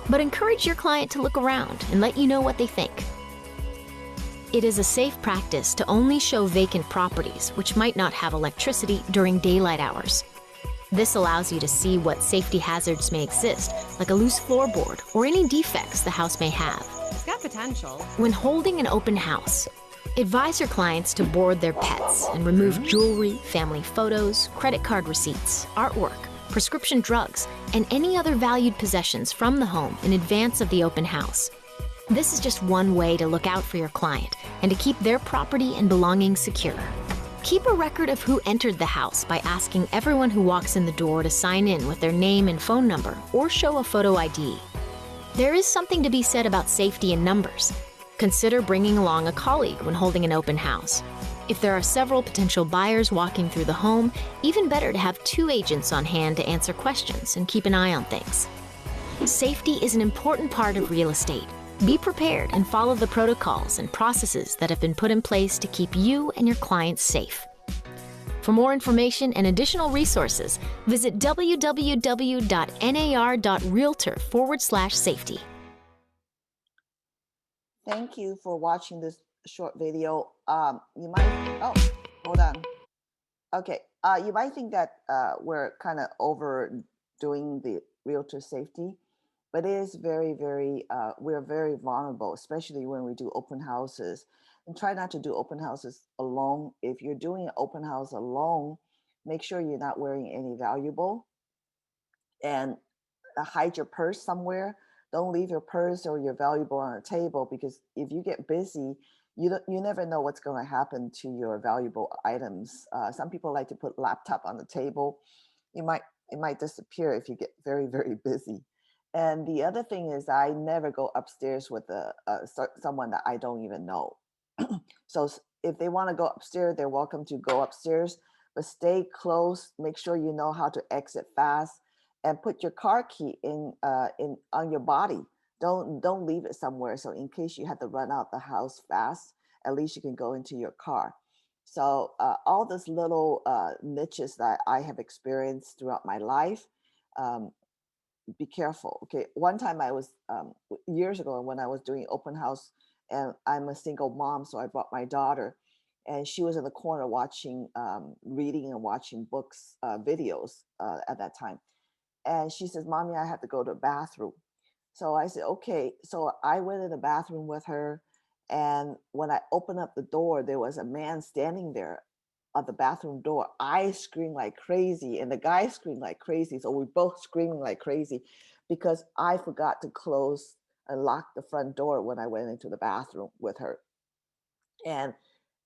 But encourage your client to look around and let you know what they think. It is a safe practice to only show vacant properties which might not have electricity during daylight hours. This allows you to see what safety hazards may exist, like a loose floorboard or any defects the house may have.
It's got potential.
When holding an open house, advise your clients to board their pets and remove jewelry, family photos, credit card receipts, artwork, prescription drugs, and any other valued possessions from the home in advance of the open house. This is just one way to look out for your client and to keep their property and belongings secure. Keep a record of who entered the house by asking everyone who walks in the door to sign in with their name and phone number or show a photo ID. There is something to be said about safety in numbers. Consider bringing along a colleague when holding an open house. If there are several potential buyers walking through the home, even better to have 2 agents on hand to answer questions and keep an eye on things. Safety is an important part of real estate. Be prepared and follow the protocols and processes that have been put in place to keep you and your clients safe. For more information and additional resources, visit www.nar.realtor/safety.
Thank you for watching this short video. You might, oh, hold on. Okay, you might think that we're kind of overdoing the realtor safety, but it is very, very, we're very vulnerable, especially when we do open houses. And try not to do open houses alone. If you're doing an open house alone, make sure you're not wearing any valuable. and hide your purse somewhere. Don't leave your purse or your valuable on a table, because if you get busy, you never know what's going to happen to your valuable items. Some people like to put laptop on the table. You might it might disappear if you get very very busy. And the other thing is, I never go upstairs with someone that I don't even know. So if they want to go upstairs, they're welcome to go upstairs, but stay close. Make sure you know how to exit fast, and put your car key in on your body. Don't leave it somewhere. So in case you have to run out the house fast, at least you can go into your car. So all these little niches that I have experienced throughout my life. Um, be careful. Okay. One time I was years ago when I was doing open house, and I'm a single mom, so I brought my daughter, and she was in the corner watching, reading and watching books, videos at that time. And she says, "Mommy, I have to go to the bathroom." So I said, "Okay." So I went in the bathroom with her. And when I opened up the door, there was a man standing there at the bathroom door. I screamed like crazy, and the guy screamed like crazy. So we both screaming like crazy because I forgot to close and lock the front door when I went into the bathroom with her. And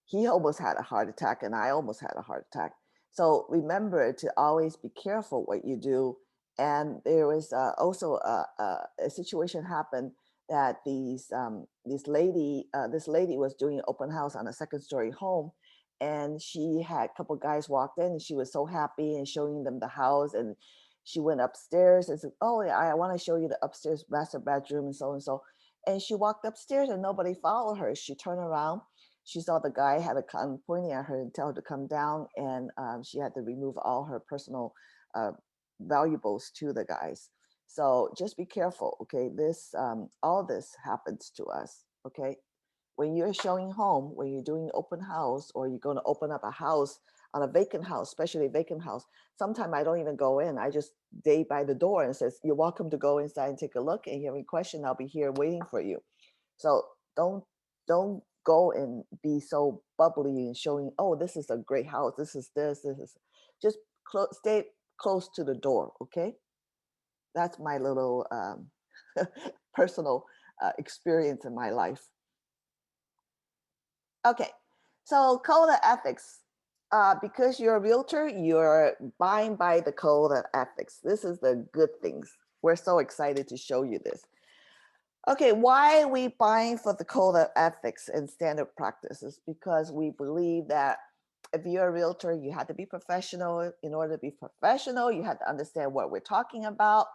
he almost had a heart attack, and I almost had a heart attack. So remember to always be careful what you do. And there was also a situation happened that this lady was doing an open house on a second story home, and she had a couple guys walked in, and she was so happy and showing them the house. And she went upstairs and said, "Oh yeah, I want to show you the upstairs master bedroom and so and so." And she walked upstairs and nobody followed her. She turned around, she saw the guy had a gun pointing at her and tell her to come down, and she had to remove all her personal uh, valuables to the guys. So just be careful, okay? This all this happens to us, okay? When you're showing home, when you're doing open house, or you're going to open up a house on a vacant house, especially a vacant house, sometimes I don't even go in. I just stay by the door and says, "You're welcome to go inside and take a look. And if you have any question, I'll be here waiting for you." So don't go and be so bubbly and showing, "Oh, this is a great house. This is." Just stay close to the door, okay? That's my little personal experience in my life. Okay, so code of ethics. Because you're a realtor, you're buying by the code of ethics. This is the good things. We're so excited to show you this. Okay, why are we buying for the code of ethics and standard practices? Because we believe that if you're a realtor, you have to be professional. In order to be professional, you have to understand what we're talking about.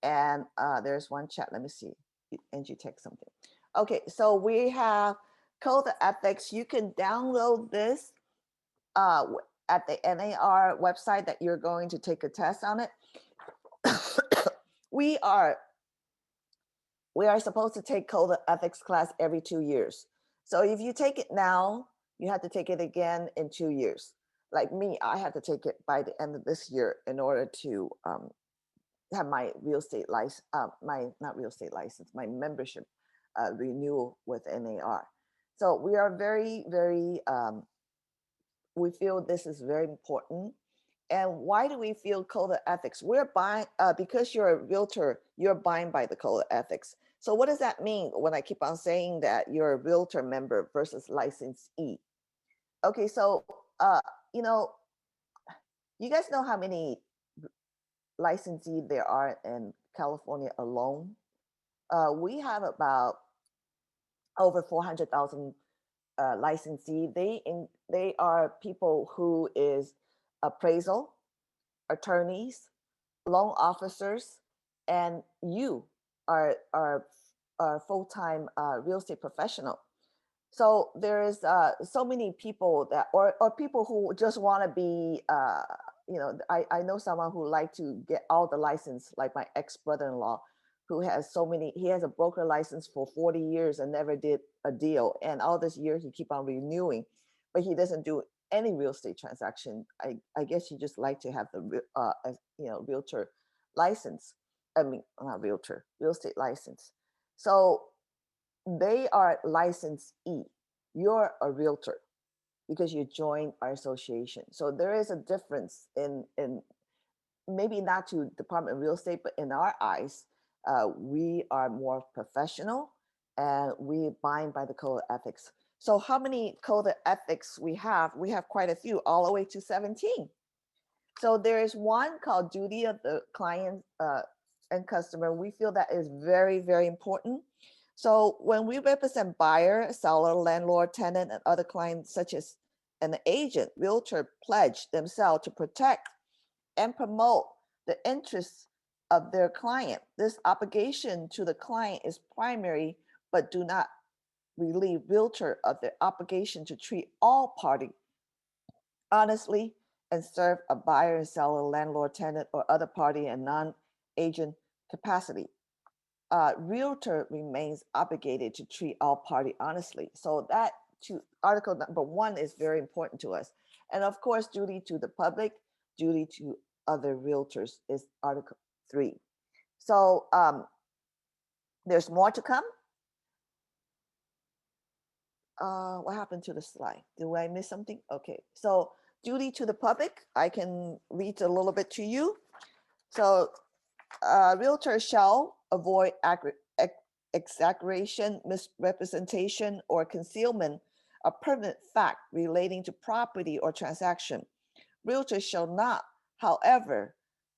And there's one chat. Let me see. Angie, text something. Okay, so we have code of ethics. You can download this at the NAR website that you're going to take a test on it. we are supposed to take code of ethics class every 2 years. So if you take it now, you have to take it again in 2 years. Like me, I had to take it by the end of this year in order to have my real estate license, my not real estate license, my membership renewal with NAR. So we are very, very, we feel this is very important. And why do we feel code of ethics? We're buying, because you're a realtor, you're buying by the code of ethics. So what does that mean when I keep on saying that you're a realtor member versus licensee? Okay, so, you know, you guys know how many licensees there are in California alone? We have about over 400,000 licensee. They are people who is appraisal, attorneys, loan officers, and you are full-time real estate professional. So there is so many people that, or people who just want to be, I know someone who like to get all the license, like my ex-brother-in-law, who has so many, he has a broker license for 40 years and never did a deal. And all this year he keep on renewing, but he doesn't do any real estate transaction. I guess he just like to have the, realtor license. I mean, not realtor, real estate license. So they are licensee. You're a realtor because you join our association. So there is a difference in maybe not to Department of Real Estate, but in our eyes, we are more professional and we abide by the code of ethics. So how many code of ethics we have? We have quite a few, all the way to 17. So there is one called duty of the client and customer. We feel that is very, very important. So when we represent buyer, seller, landlord, tenant, and other clients, such as an agent, realtor pledge themselves to protect and promote the interests of their client. This obligation to the client is primary, but do not relieve realtor of their obligation to treat all parties honestly and serve a buyer and seller, landlord, tenant, or other party in non-agent capacity. Realtor remains obligated to treat all party honestly. So that article number 1 is very important to us. And of course, duty to the public, duty to other realtors is article 3. So there's more to come. What happened to the slide? Did I miss something? Okay, so duty to the public, I can read a little bit to you. So realtors shall avoid exaggeration, misrepresentation, or concealment of pertinent fact relating to property or transaction. Realtors shall not, however,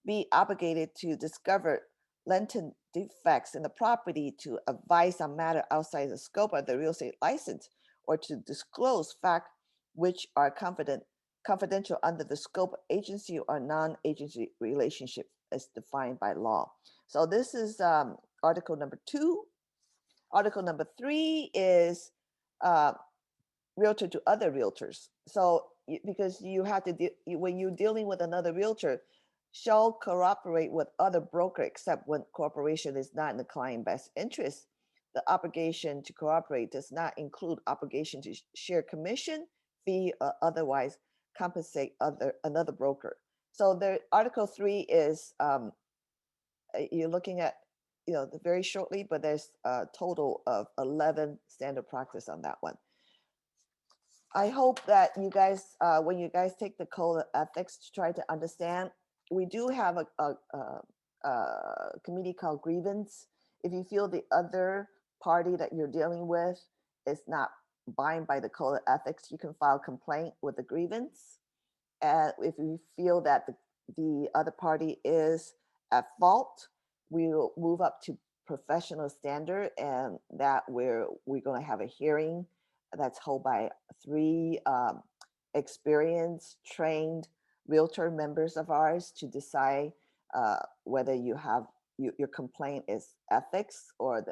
be obligated to discover latent defects in the property, to advise on matter outside the scope of the real estate license, or to disclose facts which are confidential under the scope of agency or non-agency relationship as defined by law. So this is article number 2. Article number 3 is realtor to other realtors. So because you have to, when you're dealing with another realtor, shall cooperate with other broker except when cooperation is not in the client's best interest. The obligation to cooperate does not include obligation to share commission, fee, or otherwise compensate another broker. So the article 3 is you're looking at very shortly, but there's a total of 11 standard practice on that one. I hope that you guys, when you guys take the code of ethics to try to understand, we do have a committee called grievance. If you feel the other party that you're dealing with is not bound by the code of ethics, you can file a complaint with the grievance. And if you feel that the other party is at fault, we'll move up to professional standard, and that we're going to have a hearing that's held by 3 experienced, trained realtor members of ours to decide whether your complaint is ethics or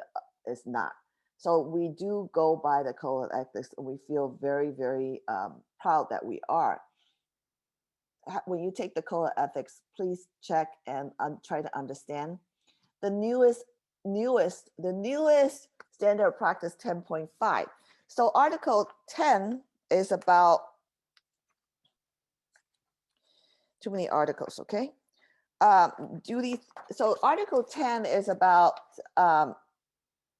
is not. So we do go by the code of ethics, and we feel very, very proud that we are. When you take the code of ethics, please check and try to understand. The newest standard of practice 10.5. So article 10 is about, too many articles, okay? Duty. So article 10 is about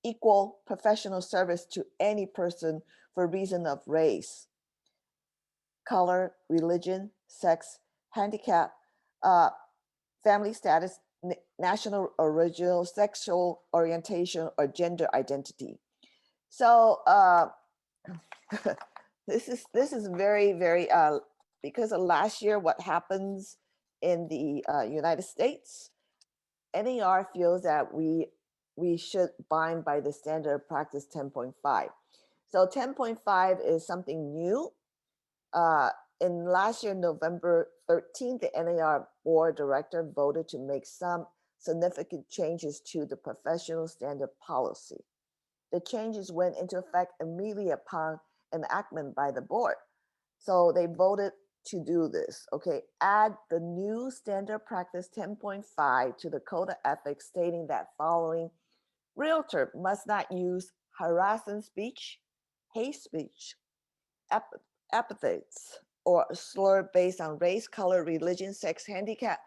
equal professional service to any person for reason of race, color, religion, sex, handicap, family status, national origin, sexual orientation, or gender identity. So this is very, very because of last year what happens in the United States. NAR feels that we should bind by the standard of practice 10.5. So 10.5 is something new. In last year, November 13th, the NAR board director voted to make some significant changes to the professional standard policy. The changes went into effect immediately upon enactment by the board. So they voted to do this, okay? Add the new standard practice 10.5 to the code of ethics, stating that following: realtor must not use harassing speech, hate speech, epithets, or slur based on race, color, religion, sex, handicap,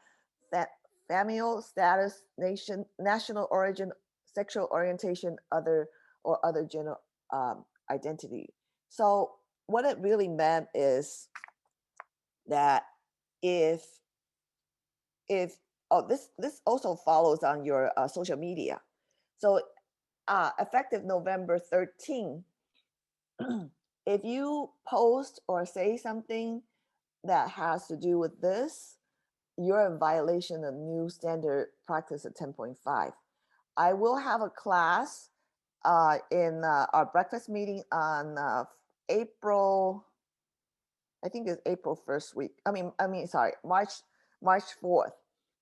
familial status, national origin, sexual orientation, other gender identity. So what it really meant is that if if this also follows on your social media. So effective November 13, if you post or say something that has to do with this, you're in violation of new standard practice at 10.5. I will have a class in our breakfast meeting on April, I think it's April 1st week. Sorry, March 4th,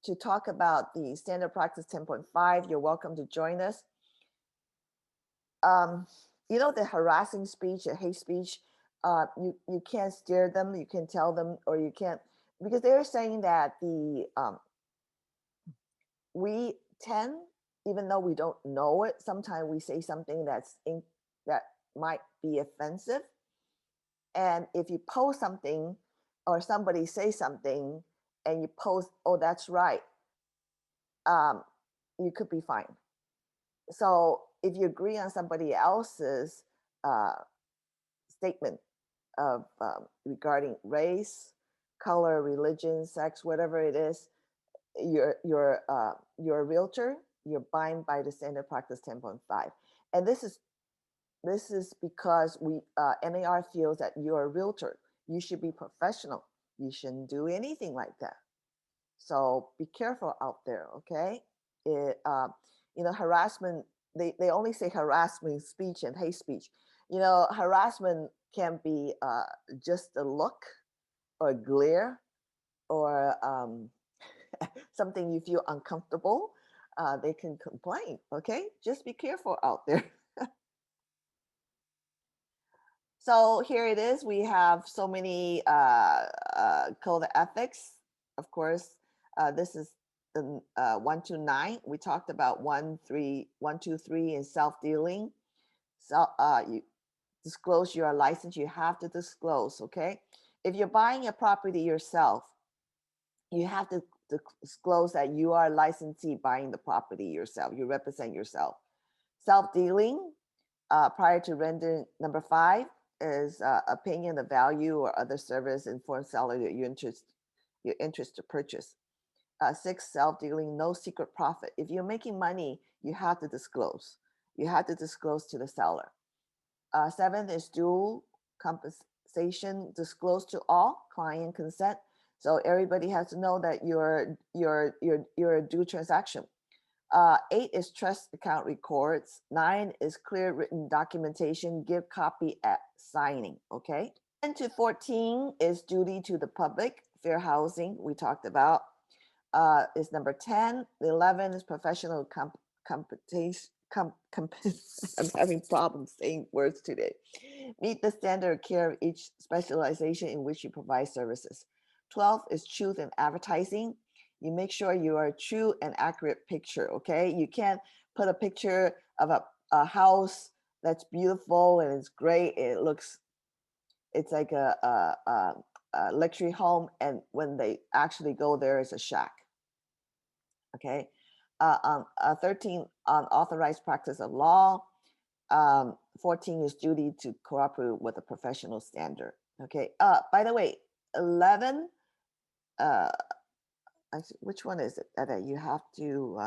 to talk about the standard practice 10.5. You're welcome to join us. You know, the harassing speech, the hate speech, you can't steer them, you can tell them, or you can't, because they're saying that we tend, even though we don't know it, sometimes we say something that might be offensive. And if you post something or somebody say something and you post, oh, that's right, you could be fined. So if you agree on somebody else's statement of regarding race, color, religion, sex, whatever it is, you're a realtor. You're bound by the standard practice 10.5, and this is because we NAR feels that you're a realtor. You should be professional. You shouldn't do anything like that. So be careful out there, okay? Harassment. They only say harassment speech and hate speech. Harassment can be just a look or a glare or something you feel uncomfortable. They can complain, okay? Just be careful out there. So here it is. We have so many code of ethics. Of course, this is the 1 to 9. We talked about 1, 2, 3 in self-dealing. So you disclose your license. You have to disclose, okay? If you're buying a property yourself, you have to disclose that you are a licensee buying the property yourself. You represent yourself. Self-dealing prior to rendering. Number 5 is opinion of value or other service inform seller that your interest to purchase. 6, self-dealing, no secret profit. If you're making money, you have to disclose. You have to disclose to the seller. 7 is dual compensation, disclose to all, client consent. So everybody has to know that you're a dual transaction. 8 is trust account records. 9 is clear written documentation. Give copy at signing. Okay. 10 to 14 is duty to the public. Fair housing, we talked about, is number 10. 11 is professional compensation. I'm having problems saying words today. Meet the standard of care of each specialization in which you provide services. 12 is truth in advertising. You make sure you are a true and accurate picture, okay? You can't put a picture of a house that's beautiful and it's great. It's like a luxury home, and when they actually go there, it's a shack, okay? 13, unauthorized practice of law. 14 is duty to cooperate with a professional standard, okay? By the way, 11, which one is it that you have to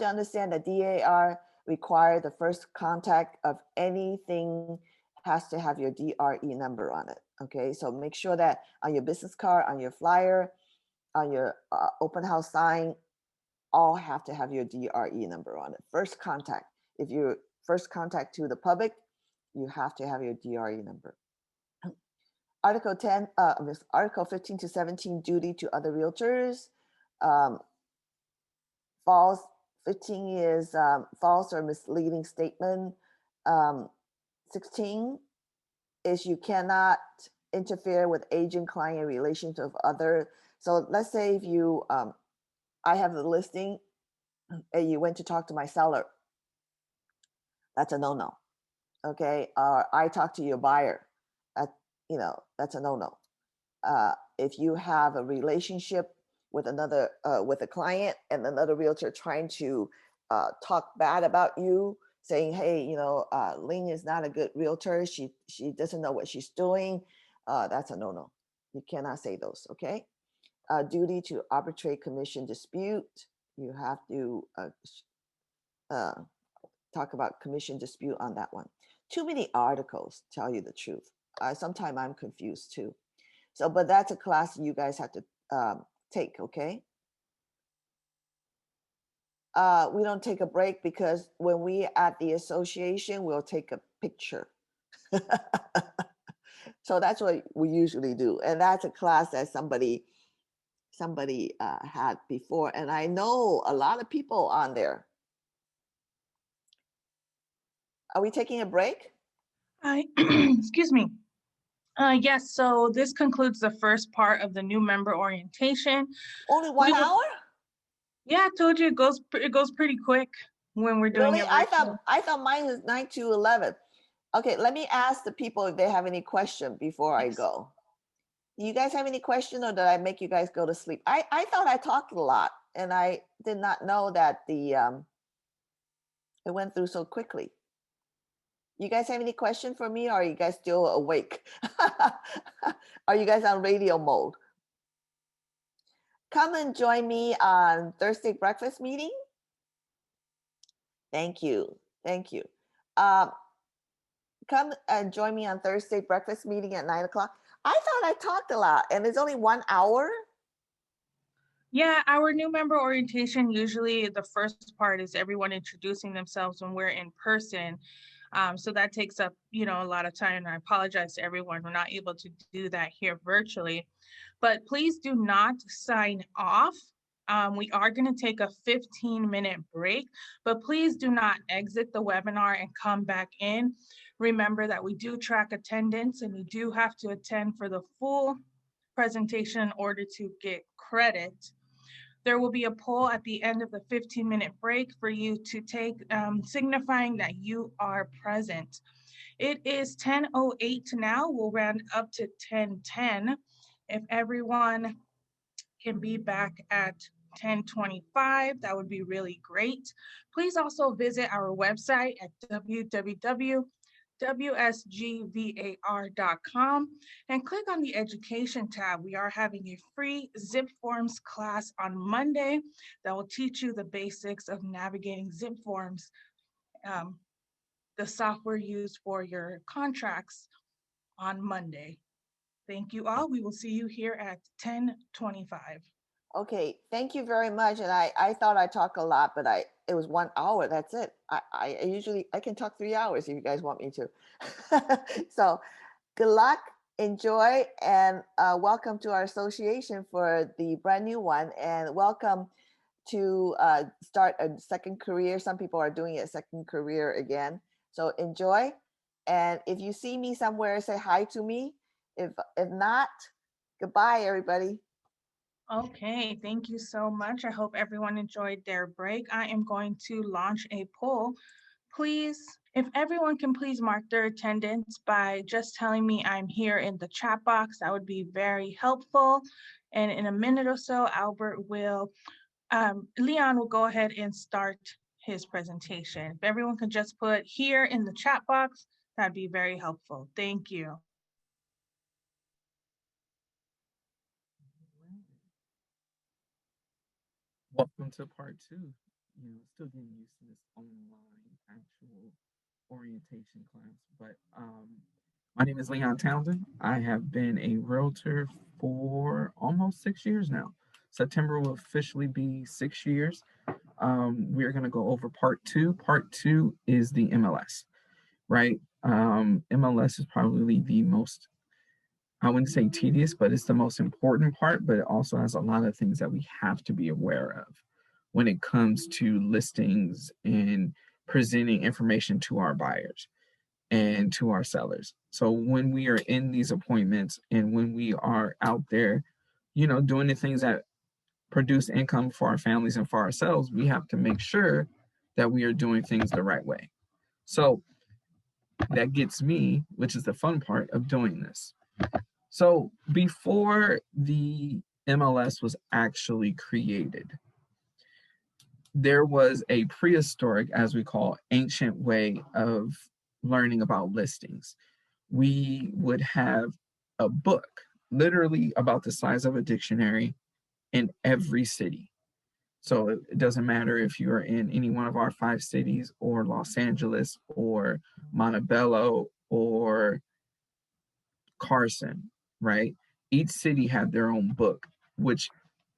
understand that DAR require the first contact of anything has to have your DRE number on it. Okay, so make sure that on your business card, on your flyer, on your open house sign, all have to have your DRE number on it. First contact. If you're first contact to the public, you have to have your DRE number. Article 10, Article 15 to 17, duty to other realtors. False, 15 is false or misleading statement. 16 is you cannot interfere with agent-client relations of other. So let's say if you, I have the listing and you went to talk to my seller, that's a no-no, okay? Or I talked to your buyer, that's a no-no. If you have a relationship with with a client and another realtor trying to talk bad about you, saying, hey, Ling is not a good realtor. She doesn't know what she's doing. That's a no-no. You cannot say those, okay? duty to arbitrate commission dispute. You have to talk about commission dispute on that one. Too many articles, tell you the truth. Sometimes I'm confused too. So, but that's a class you guys have to take, okay? We don't take a break because when we at the association, we'll take a picture. So that's what we usually do. And that's a class that somebody had before. And I know a lot of people on there. Are we taking a break?
Excuse me. Yes, so this concludes the first part of the new member orientation.
Only 1 hour?
Yeah, I told you it goes pretty quick when we're doing
Really?
it.
I thought mine is 9 to 11. Okay, let me ask the people if they have any question before I go. Do you guys have any question, or did I make you guys go to sleep? I thought I talked a lot, and I did not know that it went through so quickly. You guys have any question for me, or are you guys still awake? Are you guys on radio mode? Come and join me on Thursday breakfast meeting. Thank you. Thank you. Come and join me on Thursday breakfast meeting at 9 o'clock. I thought I talked a lot, and it's only 1 hour.
Yeah, our new member orientation, usually the first part is everyone introducing themselves when we're in person. So that takes up, a lot of time, and I apologize to everyone. We're not able to do that here virtually, but please do not sign off. We are going to take a 15-minute break, but please do not exit the webinar and come back in. Remember that we do track attendance, and you do have to attend for the full presentation in order to get credit. There will be a poll at the end of the 15-minute break for you to take, signifying that you are present. It is 10:08 now. We'll round up to 10:10. If everyone can be back at 10:25, that would be really great. Please also visit our website at www.wsgvar.com and click on the education tab. We are having a free zip forms class on Monday that will teach you the basics of navigating zip forms, the software used for your contracts, on Monday. Thank you all. We will see you here at 10:25.
Okay, thank you very much. And I thought I talked a lot, but it was 1 hour. That's it. I usually can talk 3 hours if you guys want me to. So good luck, enjoy, and welcome to our association for the brand new one, and welcome to start a second career. Some people are doing a second career again. So enjoy. And if you see me somewhere, say hi to me. If not, goodbye, everybody.
Okay, thank you so much. I hope everyone enjoyed their break. I am going to launch a poll. Please, if everyone can please mark their attendance by just telling me I'm here in the chat box, that would be very helpful. And in a minute or so, Leon will go ahead and start his presentation. If everyone could just put here in the chat box, that'd be very helpful. Thank you.
Welcome to part two. Still getting used to this online actual orientation class. But my name is Leon Townsend. I have been a realtor for almost 6 years now. September will officially be 6 years. We're going to go over part two. Part two is the MLS, right? MLS is probably the most, I wouldn't say tedious, but it's the most important part, but it also has a lot of things that we have to be aware of when it comes to listings and presenting information to our buyers and to our sellers. So when we are in these appointments and when we are out there, doing the things that produce income for our families and for ourselves, we have to make sure that we are doing things the right way. So that gets me, which is the fun part of doing this. So before the MLS was actually created, there was a prehistoric, as we call, ancient way of learning about listings. We would have a book, literally about the size of a dictionary, in every city. So it doesn't matter if you're in any one of our 5 cities or Los Angeles or Montebello or Carson, right? Each city had their own book, which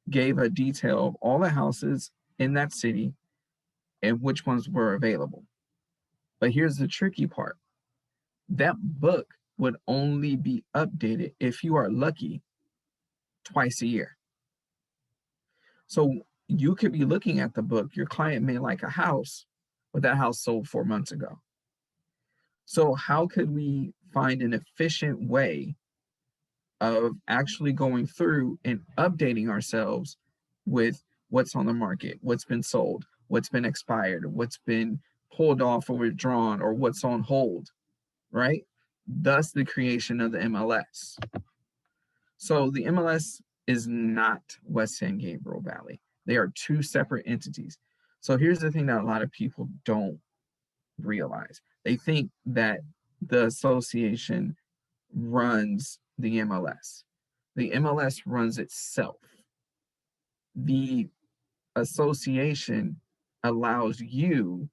gave a detail of all the houses in that city and which ones were available. But here's the tricky part. That book would only be updated, if you are lucky, twice a year. So you could be looking at the book, your client may like a house, but that house sold 4 months ago. So how could we find an efficient way of actually going through and updating ourselves with what's on the market, what's been sold, what's been expired, what's been pulled off or withdrawn, or what's on hold, right? Thus the creation of the MLS. So the MLS is not West San Gabriel Valley. They are two separate entities. So here's the thing that a lot of people don't realize. They think that the association runs the MLS. The MLS runs itself. The association allows you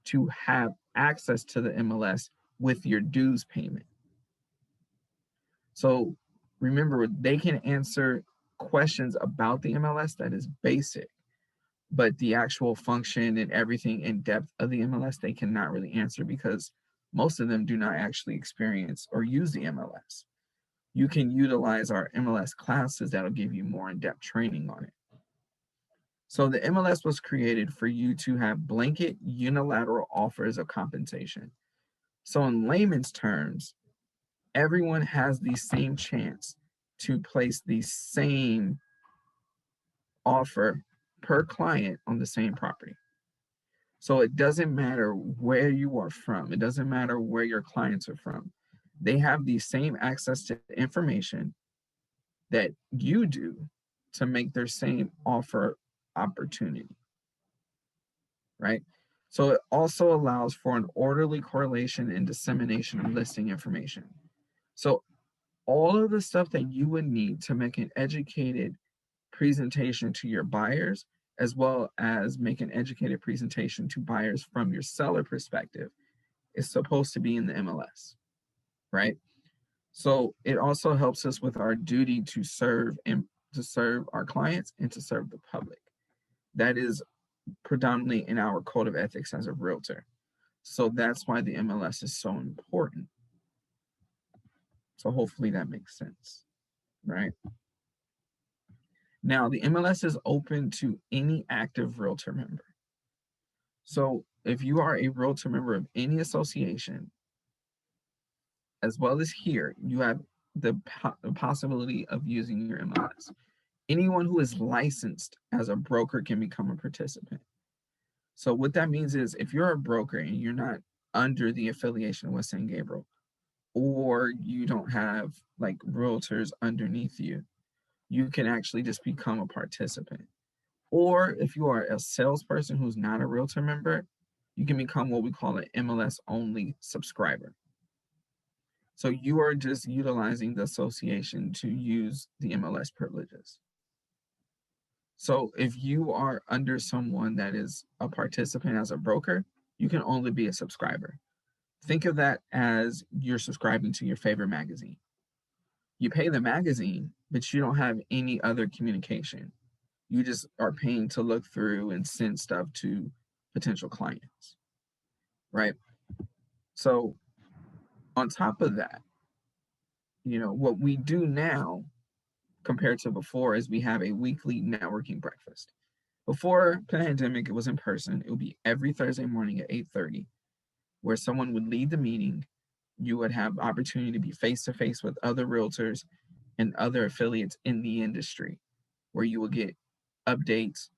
to have access to the MLS with your dues payment. So remember, they can answer questions about the MLS that is basic, but the actual function and everything in depth of the MLS, they cannot really answer because most of them do not actually experience or use the MLS. You can utilize our MLS classes that'll give you more in-depth training on it. So the MLS was created for you to have blanket unilateral offers of compensation. So in layman's terms, everyone has the same chance to place the same offer per client on the same property. So it doesn't matter where you are from. It doesn't matter where your clients are from. They have the same access to information that you do to make their same offer opportunity, right? So it also allows for an orderly correlation and dissemination of listing information. So all of the stuff that you would need to make an educated presentation to your buyers, as well as make an educated presentation to buyers from your seller perspective, is supposed to be in the MLS, right? So it also helps us with our duty to serve our clients and to serve the public. That is predominantly in our code of ethics as a realtor. So that's why the MLS is so important. So hopefully that makes sense, right? Now, the MLS is open to any active realtor member. So if you are a realtor member of any association, as well as here, you have the possibility of using your MLS. Anyone who is licensed as a broker can become a participant. So what that means is if you're a broker and you're not under the affiliation of West San Gabriel, or you don't have like realtors underneath you, you can actually just become a participant. Or if you are a salesperson who's not a realtor member, you can become what we call an MLS only subscriber. So you are just utilizing the association to use the MLS privileges. So if you are under someone that is a participant as a broker, you can only be a subscriber. Think of that as you're subscribing to your favorite magazine. You pay the magazine, but you don't have any other communication. You just are paying to look through and send stuff to potential clients, right? So on top of that, what we do now compared to before is we have a weekly networking breakfast. Before pandemic, it was in person. It would be every Thursday morning at 8:30, where someone would lead the meeting. You would have opportunity to be face-to-face with other realtors and other affiliates in the industry, where you will get updates,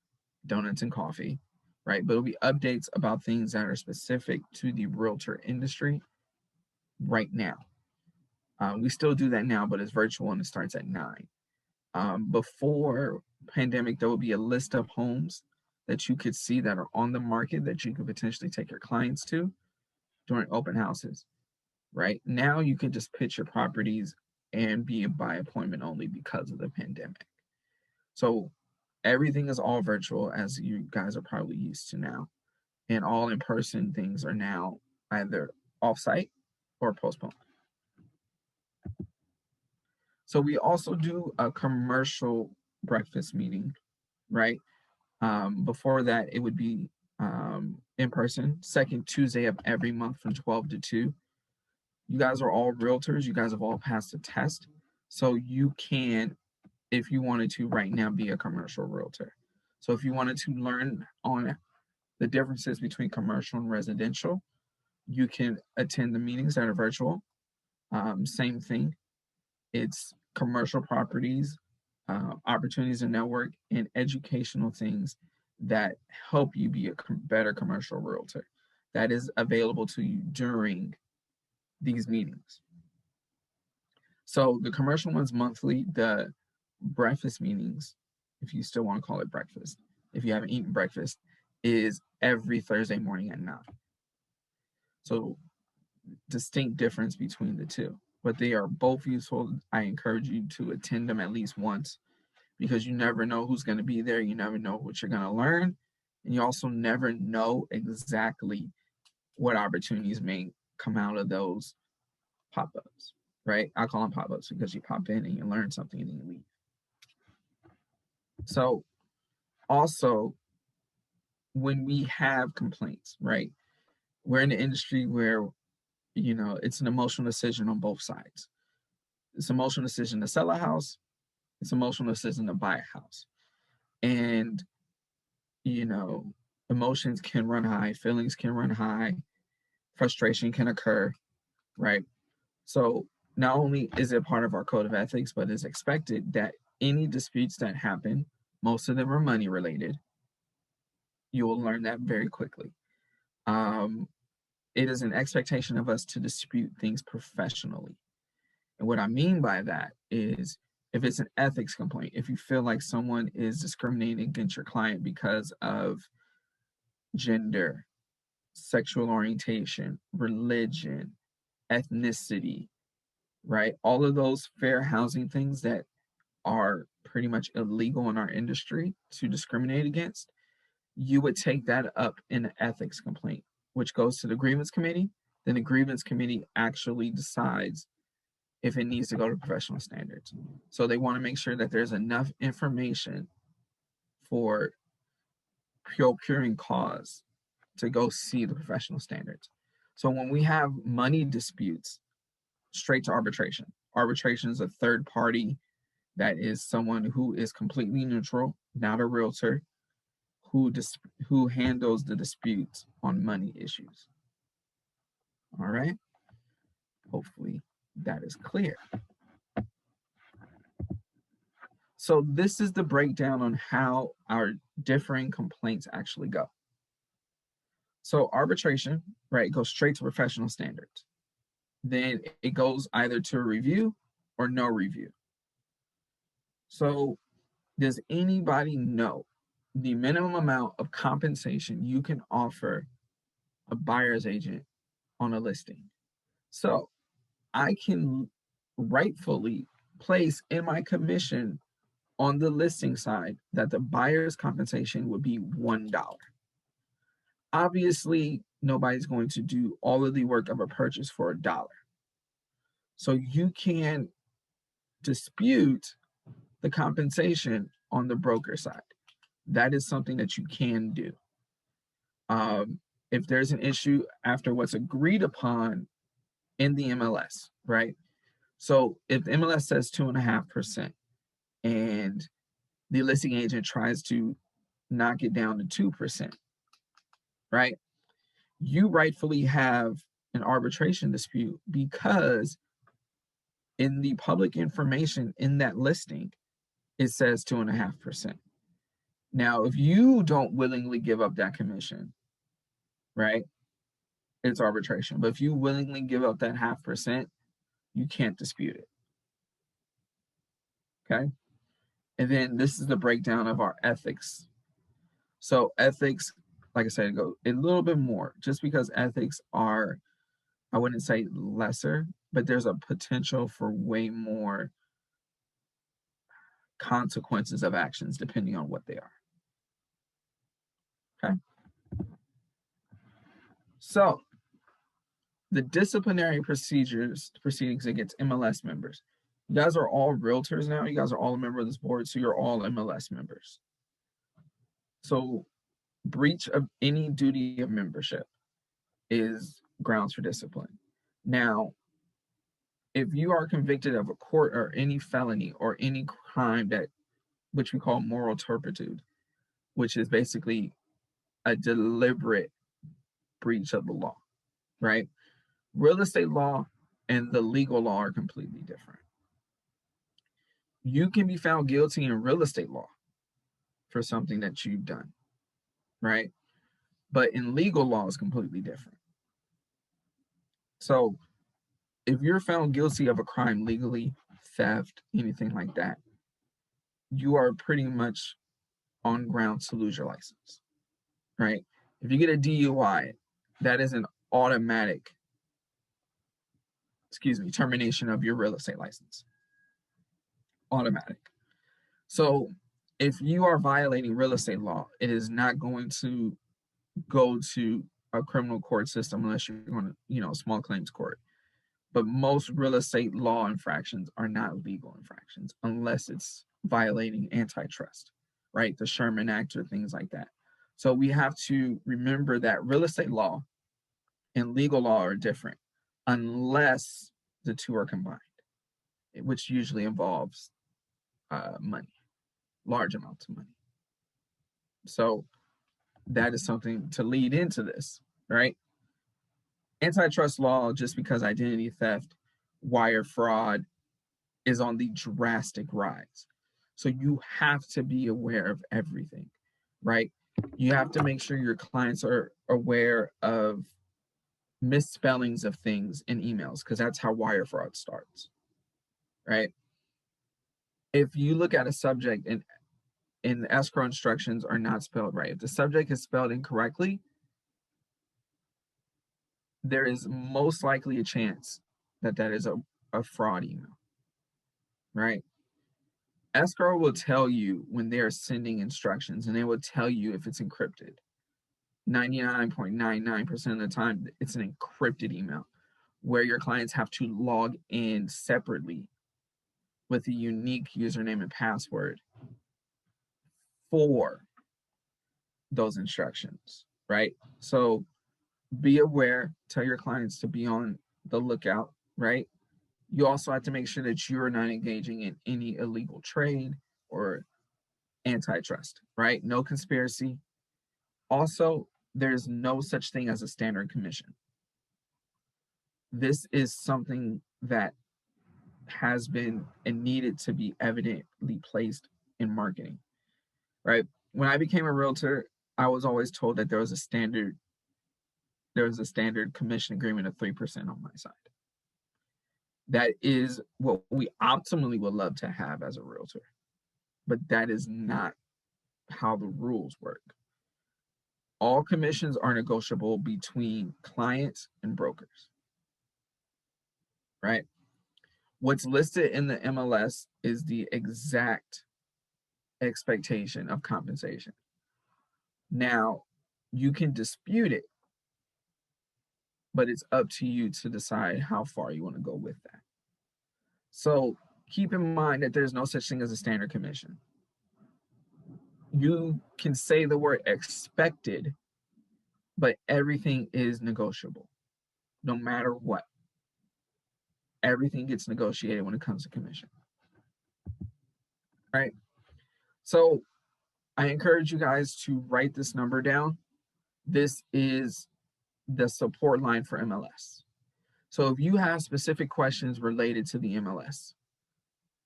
donuts and coffee, right? But it'll be updates about things that are specific to the realtor industry right now. We still do that now, but it's virtual and it starts at 9. Before pandemic, there would be a list of homes that you could see that are on the market that you could potentially take your clients to during open houses, right? Now you can just pitch your properties and be by appointment only because of the pandemic. So everything is all virtual, as you guys are probably used to now. And all in-person things are now either off-site or postponed. So we also do a commercial breakfast meeting, right? Before that, it would be in person, second Tuesday of every month from 12 to 2. You guys are all realtors. You guys have all passed the test. So you can, if you wanted to right now, be a commercial realtor. So if you wanted to learn on the differences between commercial and residential, you can attend the meetings that are virtual. Same thing. It's commercial properties, opportunities to network, and educational things that help you be a better commercial realtor. That is available to you during these meetings. So the commercial one's monthly. The breakfast meetings, if you still want to call it breakfast, if you haven't eaten breakfast, is every Thursday morning at 9. So distinct difference between the two, but they are both useful. I encourage you to attend them at least once, because you never know who's going to be there. You never know what you're going to learn. And you also never know exactly what opportunities may come out of those pop-ups, right? I call them pop-ups because you pop in and you learn something and then you leave. So also, when we have complaints, right? We're in an industry where, it's an emotional decision on both sides. It's an emotional decision to sell a house. It's an emotional decision to buy a house. And, emotions can run high, feelings can run high, frustration can occur, right? So not only is it part of our code of ethics, but it's expected that any disputes that happen, most of them are money related. You will learn that very quickly. It is an expectation of us to dispute things professionally. And what I mean by that is, if it's an ethics complaint, if you feel like someone is discriminating against your client because of gender, sexual orientation, religion, ethnicity, right? All of those fair housing things that are pretty much illegal in our industry to discriminate against, you would take that up in an ethics complaint, which goes to the grievance committee. Then the grievance committee actually decides if it needs to go to professional standards. So they want to make sure that there's enough information for procuring cause to go see the professional standards. So when we have money disputes, straight to arbitration. Arbitration is a third party that is someone who is completely neutral, not a realtor, who handles the disputes on money issues. All right? Hopefully that is clear. So this is the breakdown on how our differing complaints actually go. So arbitration, right, goes straight to professional standards. Then it goes either to a review or no review. So does anybody know the minimum amount of compensation you can offer a buyer's agent on a listing? So I can rightfully place in my commission on the listing side that the buyer's compensation would be $1. Obviously, nobody's going to do all of the work of a purchase for $1. So you can dispute the compensation on the broker side. That is something that you can do. If there's an issue after what's agreed upon in the MLS, right? So if the MLS says 2.5% and the listing agent tries to knock it down to 2%, right? You rightfully have an arbitration dispute because in the public information in that listing, it says 2.5%. Now, if you don't willingly give up that commission, right, it's arbitration. But if you willingly give up that 0.5%, you can't dispute it. Okay? And then this is the breakdown of our ethics. So ethics, like I said, go a little bit more, just because ethics are, I wouldn't say lesser, but there's a potential for way more consequences of actions depending on what they are. Okay. So the disciplinary proceedings against MLS members. You guys are all realtors now. You guys are all a member of this board, so you're all MLS members. So breach of any duty of membership is grounds for discipline. Now, if you are convicted of a court or any felony or any crime that, which we call moral turpitude, which is basically a deliberate breach of the law, right? Real estate law and the legal law are completely different. You can be found guilty in real estate law for something that you've done, right? But in legal law is completely different. So if you're found guilty of a crime legally, theft, anything like that, you are pretty much on grounds to lose your license, right? If you get a DUI, that is an automatic, termination of your real estate license. Automatic. So if you are violating real estate law, it is not going to go to a criminal court system unless you're going to, small claims court. But most real estate law infractions are not legal infractions unless it's violating antitrust, right? The Sherman Act or things like that. So we have to remember that real estate law and legal law are different unless the two are combined, which usually involves money, large amounts of money. So that is something to lead into this, right? Antitrust law, just because identity theft, wire fraud is on the drastic rise. So you have to be aware of everything, right? You have to make sure your clients are aware of misspellings of things in emails, because that's how wire fraud starts, right? If you look at a subject and the escrow instructions are not spelled right, if the subject is spelled incorrectly, there is most likely a chance that that is a fraud email, right? Escrow will tell you when they are sending instructions, and they will tell you if it's encrypted. 99.99% of the time, it's an encrypted email where your clients have to log in separately with a unique username and password for those instructions, right? So be aware, tell your clients to be on the lookout, right? You also have to make sure that you're not engaging in any illegal trade or antitrust, right? No conspiracy. Also, there's no such thing as a standard commission. This is something that has been and needed to be evidently placed in marketing, right? When I became a realtor, I was always told that there was a standard commission agreement of 3% on my side. That is what we optimally would love to have as a realtor, but that is not how the rules work. All commissions are negotiable between clients and brokers, right? What's listed in the MLS is the exact expectation of compensation. Now, you can dispute it, but it's up to you to decide how far you want to go with that. So keep in mind that there's no such thing as a standard commission. You can say the word expected, but everything is negotiable, no matter what. Everything gets negotiated when it comes to commission, right? So I encourage you guys to write this number down. This is the support line for MLS. So if you have specific questions related to the MLS,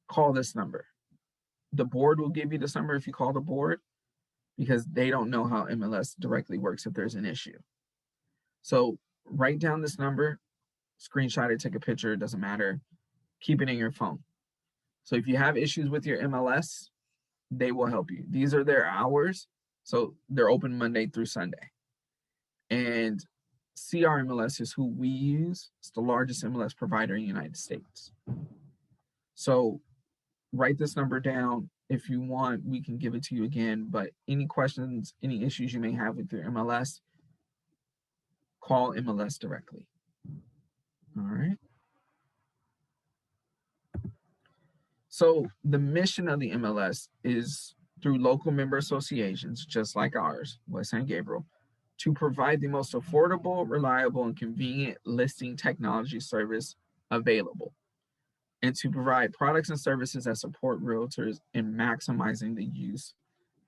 call this number. The board will give you this number if you call the board, because they don't know how MLS directly works if there's an issue. So write down this number, screenshot it, take a picture, it doesn't matter. Keep it in your phone. So if you have issues with your MLS, they will help you. These are their hours. So they're open Monday through Sunday. And CRMLS is who we use. It's the largest MLS provider in the United States. So write this number down. If you want, we can give it to you again. But any questions, any issues you may have with your MLS, call MLS directly. All right. So the mission of the MLS is through local member associations, just like ours, West San Gabriel, to provide the most affordable, reliable, and convenient listing technology service available, and to provide products and services that support realtors in maximizing the use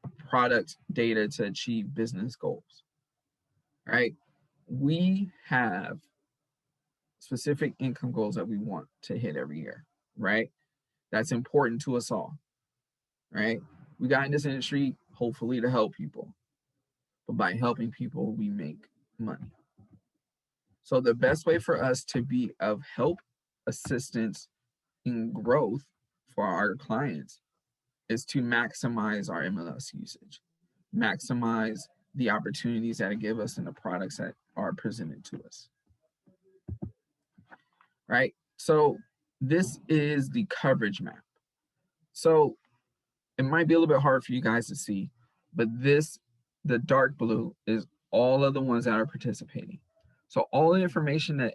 of product data to achieve business goals. Right? We have specific income goals that we want to hit every year, right? That's important to us all, right? We got in this industry hopefully to help people, but by helping people, we make money. So the best way for us to be of help, assistance, and growth for our clients is to maximize our MLS usage, maximize the opportunities that it gives us and the products that are presented to us. Right? So this is the coverage map. So it might be a little bit hard for you guys to see, but this, the dark blue, is all of the ones that are participating. So all the information that,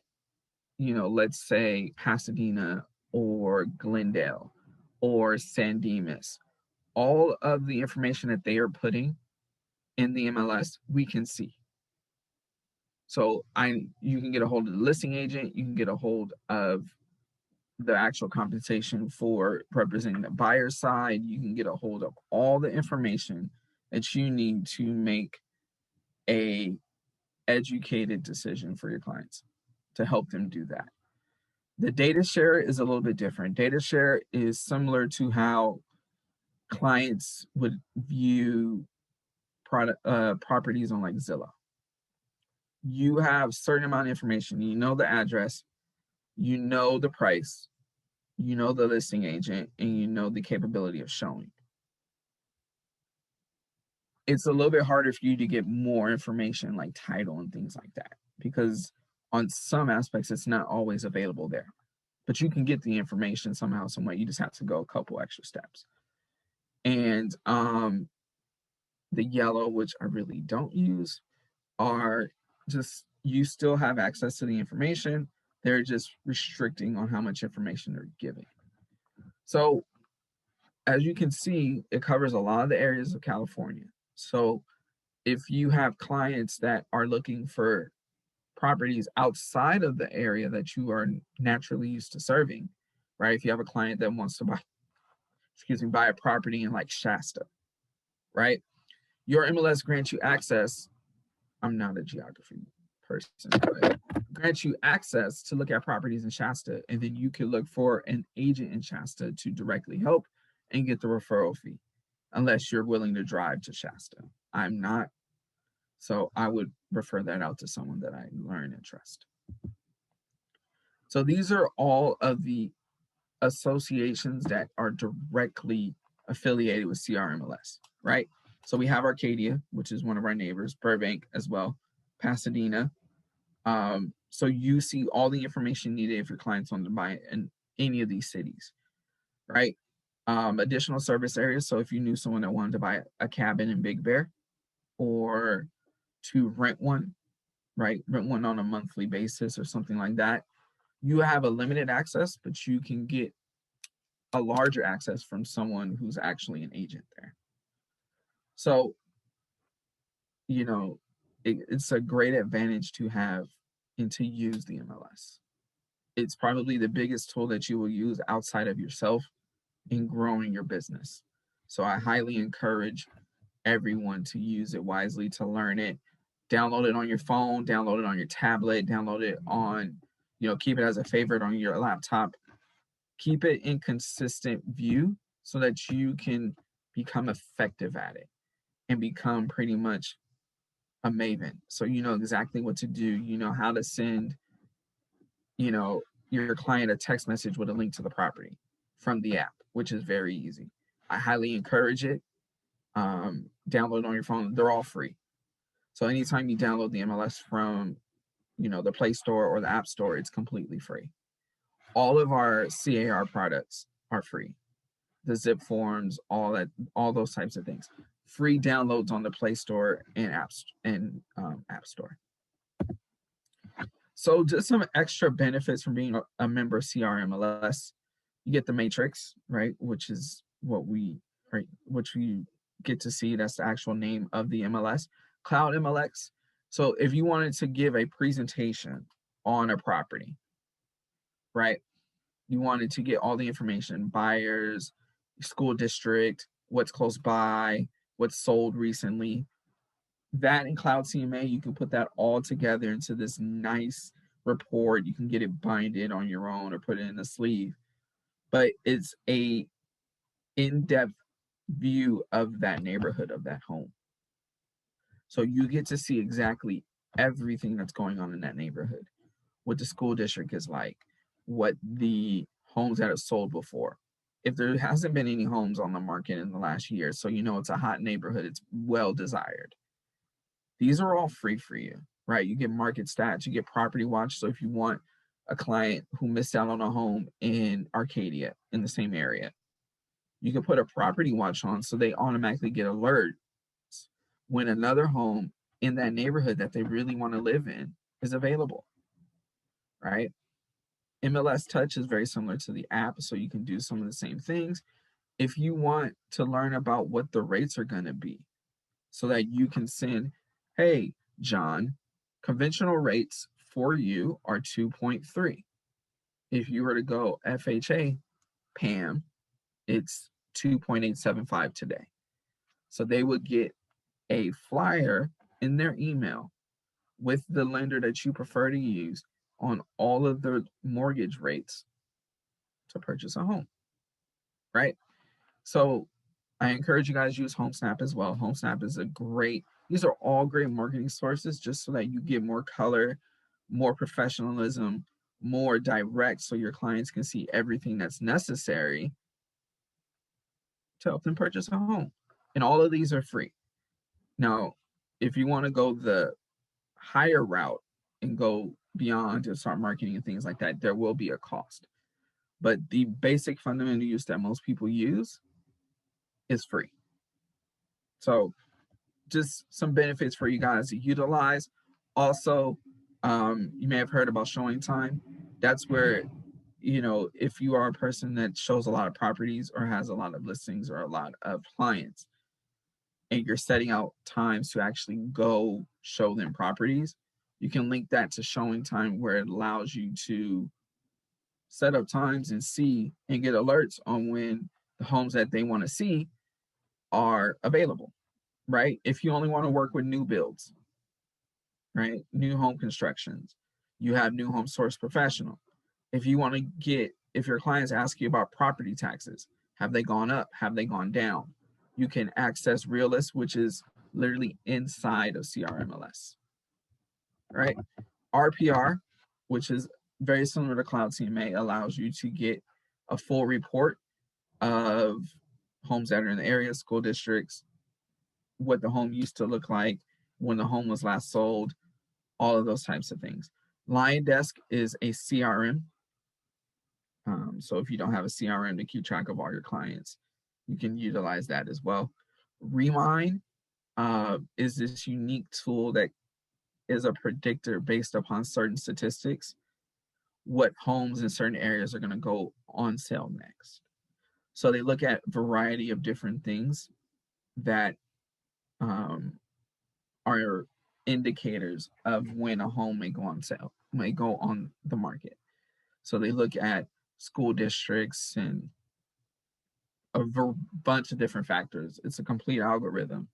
let's say Pasadena or Glendale or San Dimas, all of the information that they are putting in the MLS, we can see. So you can get a hold of the listing agent, you can get a hold of the actual compensation for representing the buyer side, you can get a hold of all the information that you need to make a educated decision for your clients to help them do that. The data share is a little bit different. Data share is similar to how clients would view properties on like Zillow. You have certain amount of information. You know the address, you know the price, you know the listing agent, and you know the capability of showing. It's a little bit harder for you to get more information like title and things like that, because on some aspects it's not always available there. But you can get the information somehow, some way. You just have to go a couple extra steps. And the yellow, which I really don't use, are just, you still have access to the information. They're just restricting on how much information they're giving. So as you can see, it covers a lot of the areas of California. So if you have clients that are looking for properties outside of the area that you are naturally used to serving, right? If you have a client that wants to buy a property in like Shasta, right? Your MLS grants you access. I'm not a geography person, but grants you access to look at properties in Shasta, and then you can look for an agent in Shasta to directly help and get the referral fee, unless you're willing to drive to Shasta. I'm not, so I would refer that out to someone that I learn and trust. So these are all of the associations that are directly affiliated with CRMLS, right? So we have Arcadia, which is one of our neighbors, Burbank as well, Pasadena. So you see all the information needed if your clients want to buy in any of these cities, right? Additional service areas. So if you knew someone that wanted to buy a cabin in Big Bear or to rent one, right? Rent one on a monthly basis or something like that. You have a limited access, but you can get a larger access from someone who's actually an agent there. So, it's a great advantage to have and to use the MLS. It's probably the biggest tool that you will use outside of yourself in growing your business. So I highly encourage everyone to use it wisely, to learn it. Download it on your phone, download it on your tablet, download it on, keep it as a favorite on your laptop. Keep it in consistent view so that you can become effective at it and become pretty much a maven. So you know exactly what to do. You know how to send, your client a text message with a link to the property from the app, which is very easy. I highly encourage it. Download it on your phone. They're all free. So anytime you download the MLS from, the Play Store or the App Store, it's completely free. All of our CAR products are free. the zip forms, all those types of things. Free downloads on the Play Store and App Store. So just some extra benefits from being a member of CRMLS. You get the matrix, right? Which is which we get to see. That's the actual name of the MLS, Cloud MLS. So if you wanted to give a presentation on a property, right? You wanted to get all the information, buyers, school district, what's close by, what's sold recently. That in Cloud CMA, you can put that all together into this nice report. You can get it binded on your own or put it in a sleeve. But it's a in-depth view of that neighborhood, of that home. So you get to see exactly everything that's going on in that neighborhood, what the school district is like, what the homes that have sold before. If there hasn't been any homes on the market in the last year, so you know it's a hot neighborhood, it's well desired. These are all free for you, right? You get market stats, you get property watch. So if you want a client who missed out on a home in Arcadia in the same area, you can put a property watch on so they automatically get alerts when another home in that neighborhood that they really want to live in is available, right? MLS Touch is very similar to the app, so you can do some of the same things. If you want to learn about what the rates are going to be, so that you can send, hey, John, conventional rates for you are 2.3. If you were to go FHA, Pam, it's 2.875 today. So they would get a flyer in their email with the lender that you prefer to use on all of the mortgage rates to purchase a home, right? So I encourage you guys to use HomeSnap as well. HomeSnap is these are all great marketing sources just so that you get more color, more professionalism, more direct, so your clients can see everything that's necessary to help them purchase a home. And all of these are free. Now, if you want to go the higher route and go beyond to start marketing and things like that, there will be a cost. But the basic fundamental use that most people use is free. So just some benefits for you guys to utilize. Also, you may have heard about showing time. That's where, if you are a person that shows a lot of properties or has a lot of listings or a lot of clients, and you're setting out times to actually go show them properties, you can link that to showing time, where it allows you to set up times and see and get alerts on when the homes that they want to see are available, right? If you only want to work with new builds, right? New home constructions, you have New Home Source Professional. If you want to if your clients ask you about property taxes, have they gone up? Have they gone down? You can access Realist, which is literally inside of CRMLS, right? RPR, which is very similar to Cloud CMA, allows you to get a full report of homes that are in the area, school districts, what the home used to look like, when the home was last sold, all of those types of things. Lion Desk is a CRM. So if you don't have a CRM to keep track of all your clients, you can utilize that as well. Remind is this unique tool that is a predictor based upon certain statistics, what homes in certain areas are going to go on sale next. So they look at a variety of different things that are indicators of when a home may go on sale, may go on the market. So they look at school districts and a bunch of different factors. It's a complete algorithm,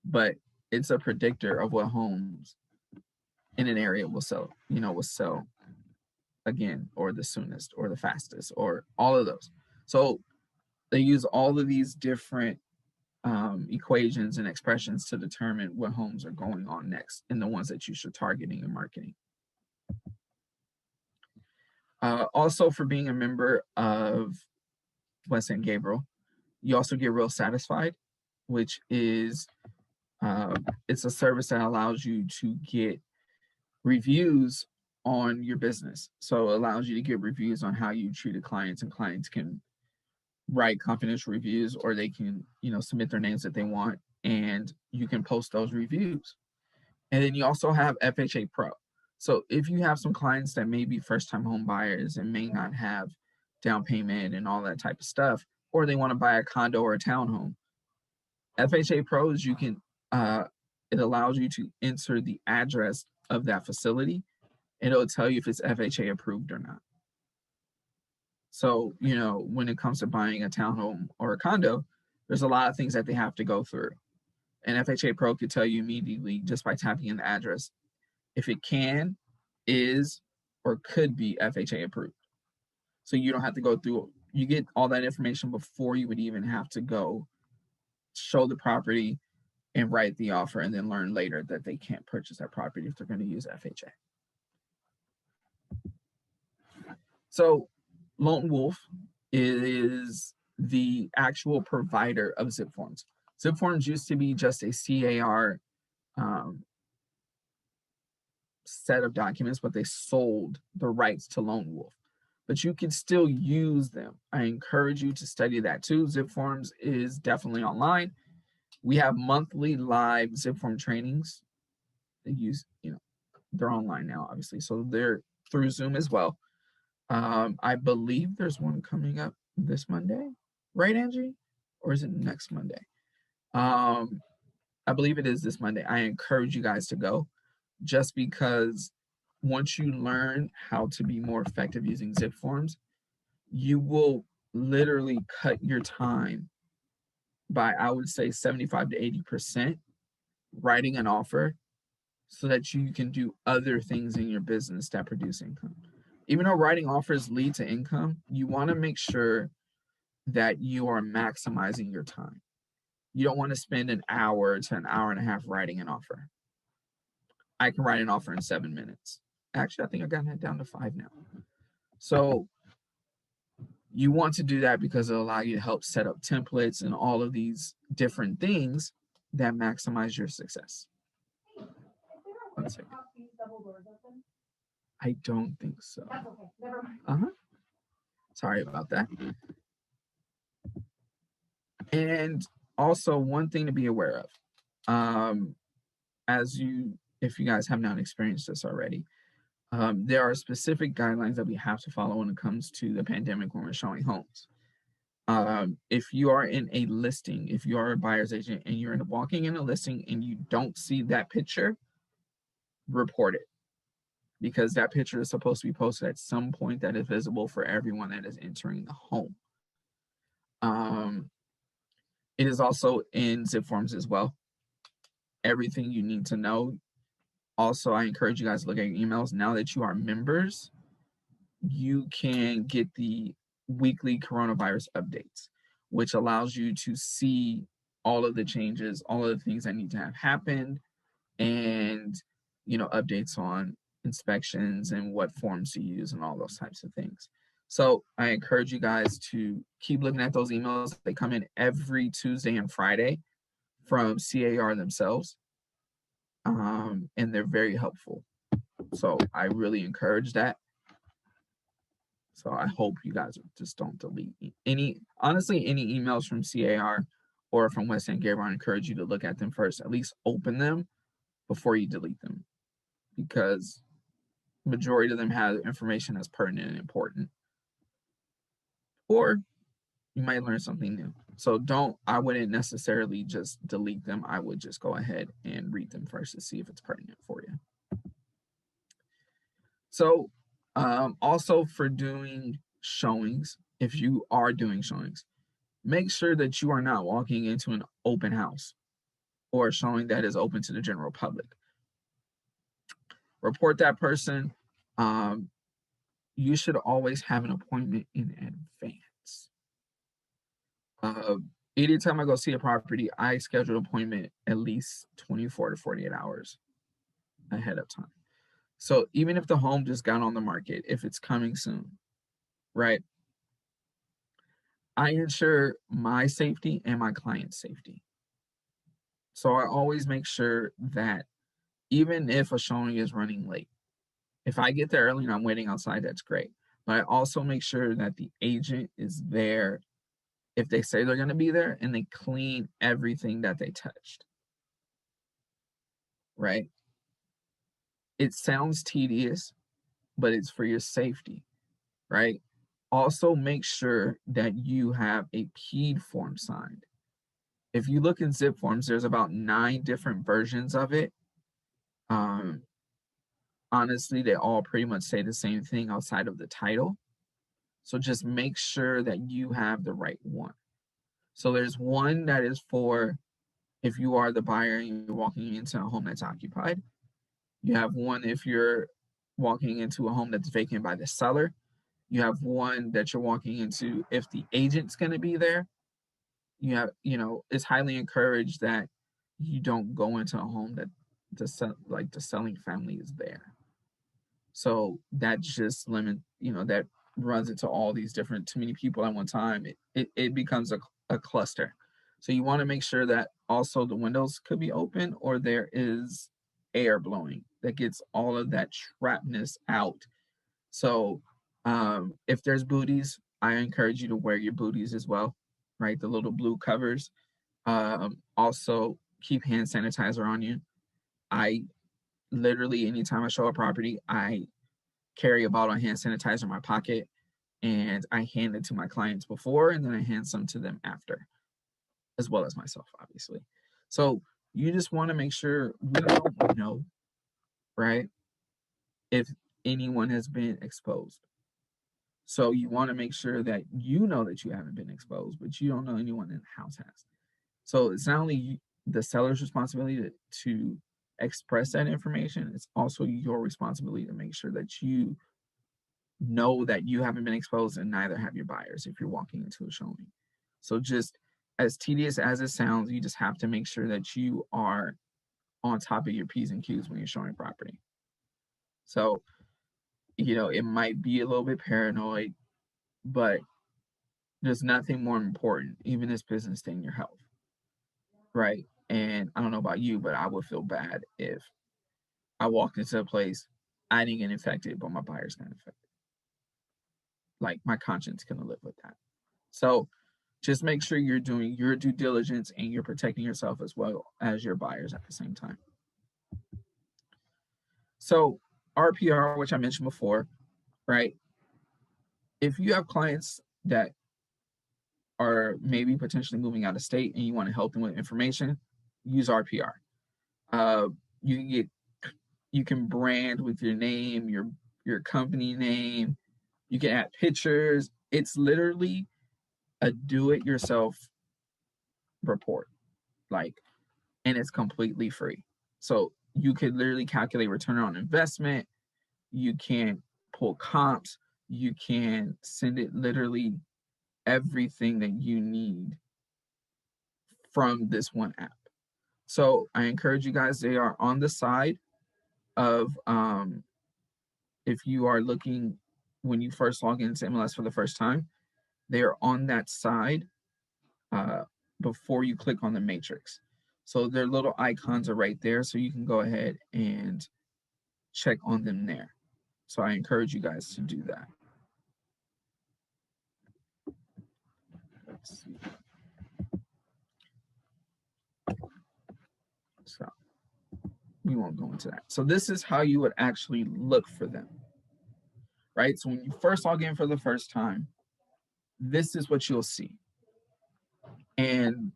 but it's a predictor of what homes in an area will sell again, or the soonest, or the fastest, or all of those. So they use all of these different equations and expressions to determine what homes are going on next and the ones that you should targeting and marketing. Also, for being a member of West End Gabriel, you also get Real Satisfied, which is it's a service that allows you to get reviews on your business. So it allows you to get reviews on how you treated clients, and clients can write confidential reviews, or they can, submit their names that they want, and you can post those reviews. And then you also have FHA Pro. So if you have some clients that may be first-time home buyers and may not have down payment and all that type of stuff, or they want to buy a condo or a townhome, FHA Pros, you can, it allows you to enter the address of that facility, and it'll tell you if it's FHA approved or not. So, when it comes to buying a townhome or a condo, there's a lot of things that they have to go through. And FHA Pro could tell you immediately just by tapping in the address if it can, is, or could be FHA approved. So you don't have to go through, you get all that information before you would even have to go show the property and write the offer, and then learn later that they can't purchase that property if they're going to use FHA. So Lone Wolf is the actual provider of zip forms. Zip forms used to be just a CAR set of documents, but they sold the rights to Lone Wolf. But you can still use them. I encourage you to study that too. Zip forms is definitely online. We have monthly live zip form trainings. They use, they're online now, obviously. So they're through Zoom as well. I believe there's one coming up this Monday, right, Angie? Or is it next Monday? I believe it is this Monday. I encourage you guys to go, just because once you learn how to be more effective using zip forms, you will literally cut your time by, I would say, 75 to 80% writing an offer, so that you can do other things in your business that produce income. Even though writing offers lead to income, you want to make sure that you are maximizing your time. You don't want to spend an hour to an hour and a half writing an offer. I can write an offer in 7 minutes. Actually, I think I've gotten that down to 5 now. So you want to do that because it'll allow you to help set up templates and all of these different things that maximize your success. 1 second. I don't think so. That's okay. Never mind. Sorry about that. And also, one thing to be aware of, if you guys have not experienced this already, there are specific guidelines that we have to follow when it comes to the pandemic when we're showing homes. If you are in a listing, if you are a buyer's agent and you're walking in a listing and you don't see that picture, report it, because that picture is supposed to be posted at some point that is visible for everyone that is entering the home. It is also in zip forms as well. Everything you need to know. Also, I encourage you guys to look at your emails. Now that you are members, you can get the weekly coronavirus updates, which allows you to see all of the changes, all of the things that need to have happened, and updates on inspections and what forms to use and all those types of things. So I encourage you guys to keep looking at those emails. They come in every Tuesday and Friday from CAR themselves, and they're very helpful. So I really encourage that. So I hope you guys just don't delete any emails from CAR or from West End Gabriel. I encourage you to look at them first, at least open them before you delete them, because majority of them have information that's pertinent and important, or you might learn something new. So I wouldn't necessarily just delete them. I would just go ahead and read them first to see if it's pertinent for you. So also for doing showings, if you are doing showings, make sure that you are not walking into an open house or a showing that is open to the general public. Report that person. You should always have an appointment in advance. Anytime I go see a property, I schedule an appointment at least 24 to 48 hours ahead of time. So even if the home just got on the market, if it's coming soon, right? I ensure my safety and my client's safety. So I always make sure that even if a showing is running late, if I get there early and I'm waiting outside, that's great. But I also make sure that the agent is there if they say they're going to be there and they clean everything that they touched, right? It sounds tedious, but it's for your safety, right? Also, make sure that you have a PED form signed. If you look in zip forms, there's about 9 different versions of it. Honestly, they all pretty much say the same thing outside of the title. So just make sure that you have the right one. So there's one that is for if you are the buyer and you're walking into a home that's occupied. You have one if you're walking into a home that's vacant by the seller. You have one that you're walking into if the agent's going to be there. You have, it's highly encouraged that you don't go into a home that the selling family is there. So that just that runs into all these different, too many people at one time. It becomes a cluster. So you want to make sure that also the windows could be open or there is air blowing that gets all of that trapness out. So if there's booties, I encourage you to wear your booties as well, right? The little blue covers. Also, keep hand sanitizer on you. I literally, anytime I show a property, I carry a bottle of hand sanitizer in my pocket and I hand it to my clients before and then I hand some to them after, as well as myself, obviously. So you just want to make sure we don't know, right, if anyone has been exposed. So you want to make sure that you know that you haven't been exposed, but you don't know anyone in the house has. So it's not only the seller's responsibility to express that information, it's also your responsibility to make sure that you know that you haven't been exposed and neither have your buyers if you're walking into a showing. So just as tedious as it sounds, you just have to make sure that you are on top of your P's and Q's when you're showing property. So, it might be a little bit paranoid, but there's nothing more important, even in this business, than your health, right? And I don't know about you, but I would feel bad if I walked into a place, I didn't get infected, but my buyers got infected. Like my conscience couldn't live with that. So just make sure you're doing your due diligence and you're protecting yourself as well as your buyers at the same time. So RPR, which I mentioned before, right? If you have clients that are maybe potentially moving out of state and you want to help them with information, use RPR. You can brand with your name, your company name. You can add pictures. It's literally a do-it-yourself report, and it's completely free. So you could literally calculate return on investment. You can pull comps. You can send it literally everything that you need from this one app. So I encourage you guys, they are on the side of, if you are looking when you first log into MLS for the first time, they are on that side before you click on the matrix. So their little icons are right there, so you can go ahead and check on them there. So I encourage you guys to do that. Let's see. So we won't go into that. So this is how you would actually look for them, right? So when you first log in for the first time, this is what you'll see. And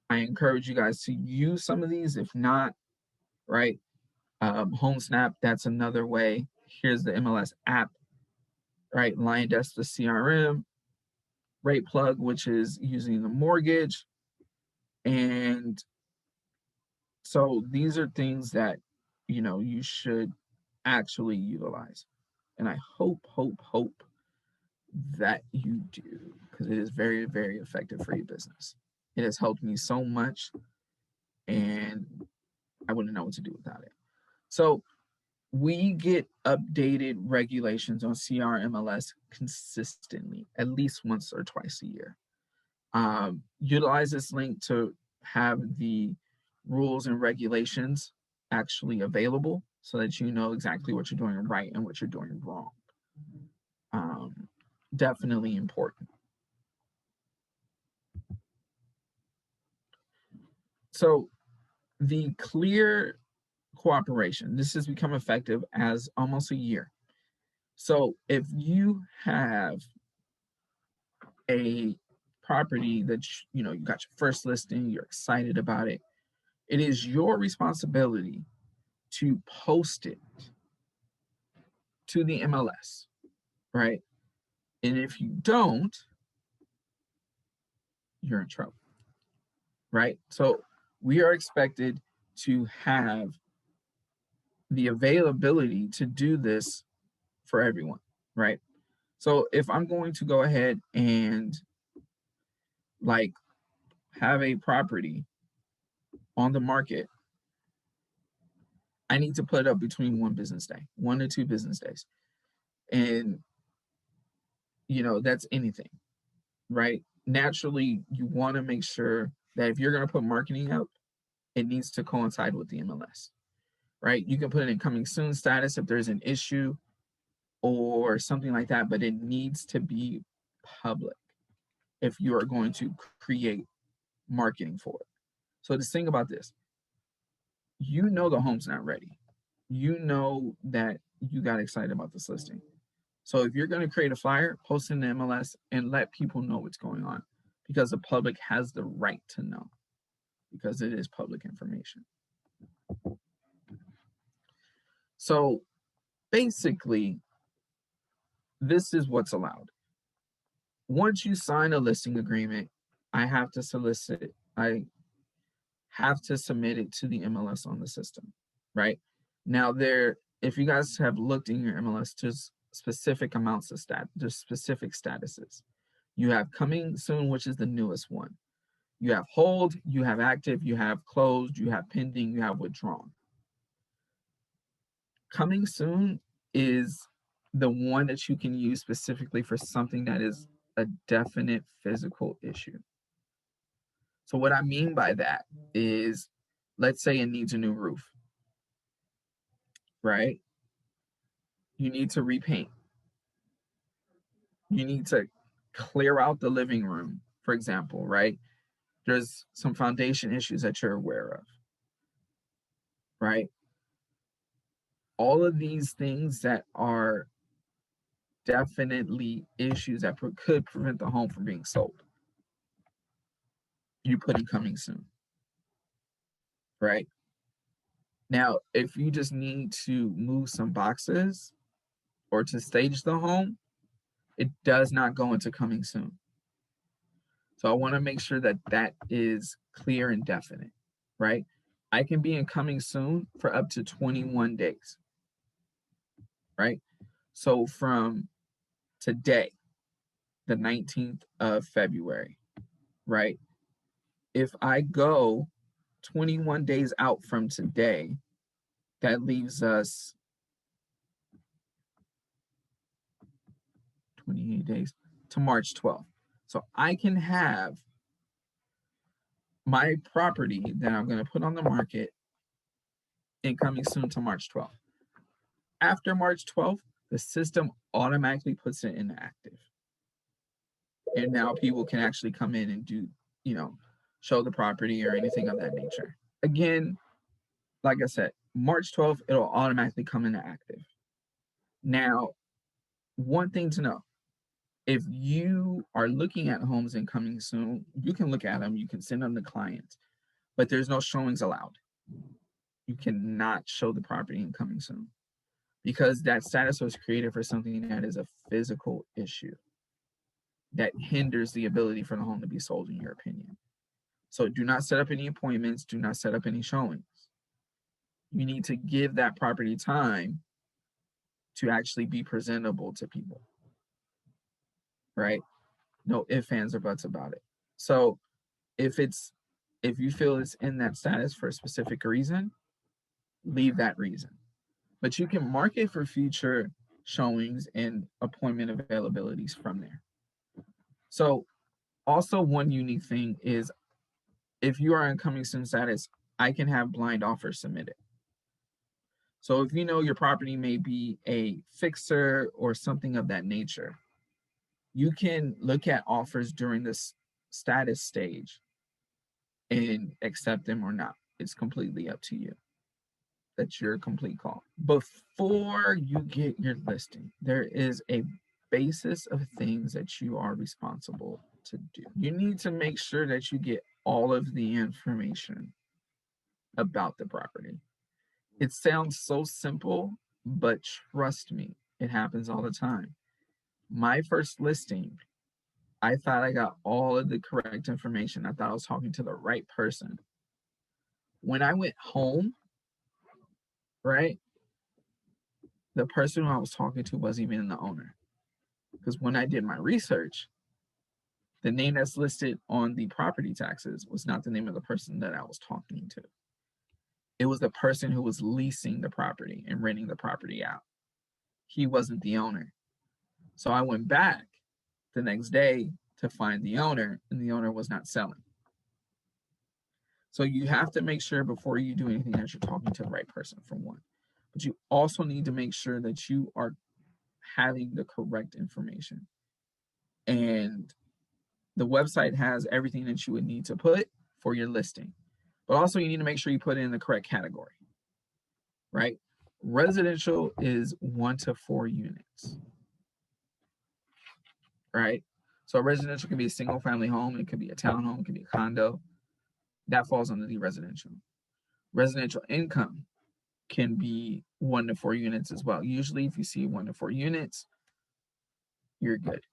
I encourage you guys to use some of these. If not, right, HomeSnap, that's another way. Here's the MLS app, right? LionDesk, the CRM, Rate Plug, which is using the mortgage. And so these are things that, you should actually utilize. And I hope that you do, because it is very, very effective for your business. It has helped me so much, and I wouldn't know what to do without it. So we get updated regulations on CRMLS consistently, at least once or twice a year. Utilize this link to have the rules and regulations actually available so that you know exactly what you're doing right and what you're doing wrong. Definitely important. So the clear cooperation, this has become effective as almost a year. So if you have a property that you got your first listing, you're excited about it, it is your responsibility to post it to the MLS, right? And if you don't, you're in trouble, right? So we are expected to have the availability to do this for everyone, right? So if I'm going to go ahead and like have a property on the market, I need to put it up between 1 to 2 business days. And that's anything, right? Naturally, you want to make sure that if you're going to put marketing out, it needs to coincide with the MLS, right? You can put it in coming soon status if there's an issue or something like that, but it needs to be public if you are going to create marketing for it. So just think about this. The home's not ready. That you got excited about this listing. So if you're going to create a flyer, post it in the MLS and let people know what's going on, because the public has the right to know, because it is public information. So basically, this is what's allowed. Once you sign a listing agreement, I have to submit it to the MLS on the system, right? Now if you guys have looked in your MLS, there's specific amounts of there's specific statuses. You have coming soon, which is the newest one. You have hold, you have active, you have closed, you have pending, you have withdrawn. Coming soon is the one that you can use specifically for something that is a definite physical issue. So what I mean by that is, let's say it needs a new roof, right? You need to repaint. You need to clear out the living room, for example, right? There's some foundation issues that you're aware of, right? All of these things that are definitely issues that could prevent the home from being sold, you put in coming soon, right? Now, if you just need to move some boxes or to stage the home, it does not go into coming soon. So I want to make sure that that is clear and definite, right? I can be in coming soon for up to 21 days, right? So from today, the 19th of February, right? If I go 21 days out from today, that leaves us 28 days to March 12th. So I can have my property that I'm going to put on the market and coming soon to March 12th. After March 12th, the system automatically puts it in active. And now people can actually come in and do, show the property or anything of that nature. Again, like I said, March 12th, it'll automatically come into active. Now, one thing to know, if you are looking at homes and coming soon, you can look at them, you can send them to clients, but there's no showings allowed. You cannot show the property in coming soon, because that status was created for something that is a physical issue that hinders the ability for the home to be sold, in your opinion. So do not set up any appointments, do not set up any showings. You need to give that property time to actually be presentable to people, right? No ifs, ands, or buts about it. So if you feel it's in that status for a specific reason, leave that reason. But you can mark it for future showings and appointment availabilities from there. So also, one unique thing is, if you are in coming soon status, I can have blind offers submitted. So if your property may be a fixer or something of that nature, you can look at offers during this status stage and accept them or not. It's completely up to you. That's your complete call. Before you get your listing, there is a basis of things that you are responsible to do. You need to make sure that you get all of the information about the property. It sounds so simple, but trust me, it happens all the time. My first listing, I thought I got all of the correct information. I thought I was talking to the right person. When I went home, right, the person who I was talking to wasn't even the owner. Because when I did my research, the name that's listed on the property taxes was not the name of the person that I was talking to. It was the person who was leasing the property and renting the property out. He wasn't the owner. So I went back the next day to find the owner, and the owner was not selling. So you have to make sure before you do anything that you're talking to the right person, for one. But you also need to make sure that you are having the correct information. And the website has everything that you would need to put for your listing. But also you need to make sure you put it in the correct category, right? Residential is 1 to 4 units, right? So residential can be a single family home, it could be a townhome, it could be a condo. That falls under the residential. Residential income can be 1 to 4 units as well. Usually if you see 1 to 4 units, you're good.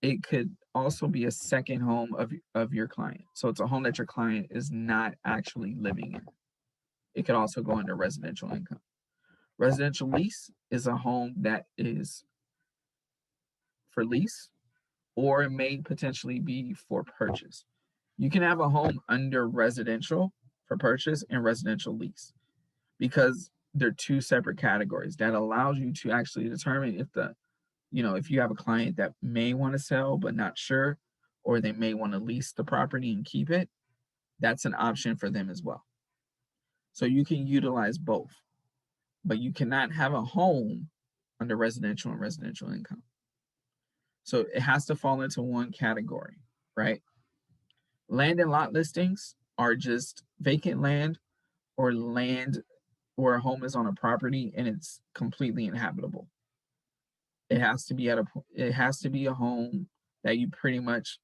It could also be a second home of your client. So it's a home that your client is not actually living in. It could also go under residential income. Residential lease is a home that is for lease, or it may potentially be for purchase. You can have a home under residential for purchase and residential lease because they're two separate categories. That allows you to actually determine if you have a client that may want to sell but not sure, or they may want to lease the property and keep it, that's an option for them as well. So you can utilize both, but you cannot have a home under residential and residential income. So it has to fall into one category, right? Land and lot listings are just vacant land or land where a home is on a property and it's completely inhabitable. It has to be a home that you pretty much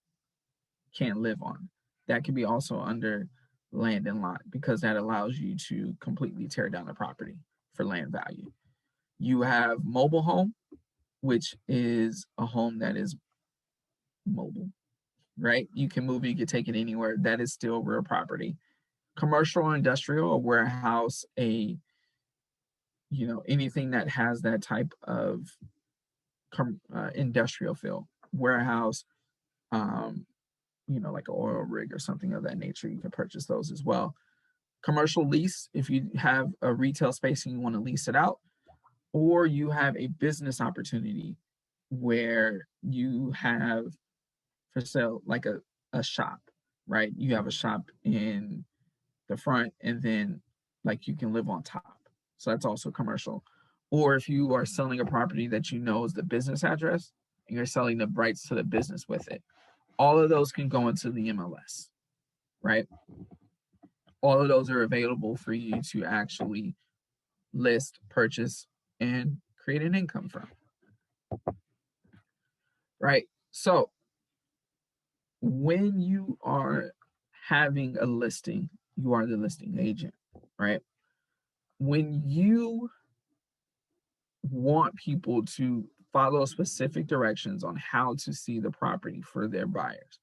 can't live on. That could be also under land and lot because that allows you to completely tear down the property for land value. You have mobile home, which is a home that is mobile, right? You can move it, you can take it anywhere. That is still real property. Commercial or industrial, a warehouse, anything that has that type of industrial feel, warehouse, like an oil rig or something of that nature, you can purchase those as well. Commercial lease, if you have a retail space and you want to lease it out, or you have a business opportunity where you have for sale like a shop, right? You have a shop in the front and then like you can live on top. So that's also commercial. Or if you are selling a property that you know is the business address and you're selling the rights to the business with it, all of those can go into the MLS, right? All of those are available for you to actually list, purchase, and create an income from, right? So when you are having a listing, you are the listing agent, right? When you want people to follow specific directions on how to see the property for their buyers,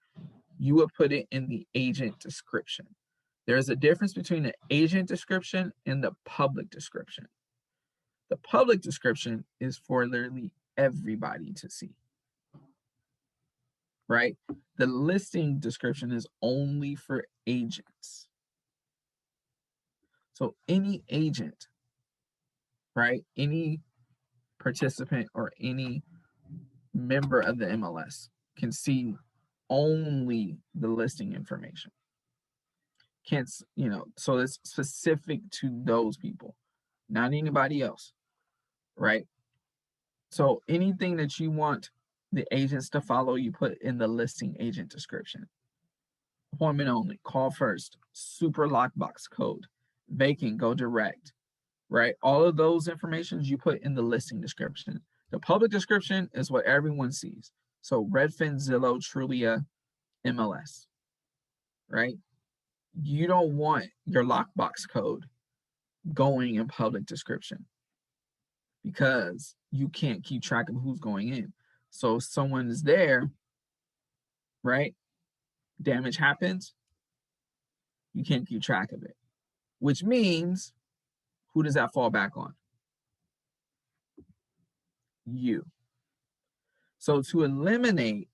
you would put it in the agent description. There's a difference between the agent description and the public description. The public description is for literally everybody to see, right? The listing description is only for agents. So any agent, right? Any participant or any member of the MLS can see only the listing information. Can't, so it's specific to those people, not anybody else, right? So anything that you want the agents to follow, you put in the listing agent description. appointment only, call first, super lockbox code, vacant, go direct, right? All of those informations you put in the listing description. The public description is what everyone sees. So Redfin, Zillow, Trulia, MLS, right? You don't want your lockbox code going in public description because you can't keep track of who's going in. So if someone is there, right? Damage happens, you can't keep track of it, which means who does that fall back on? You. So to eliminate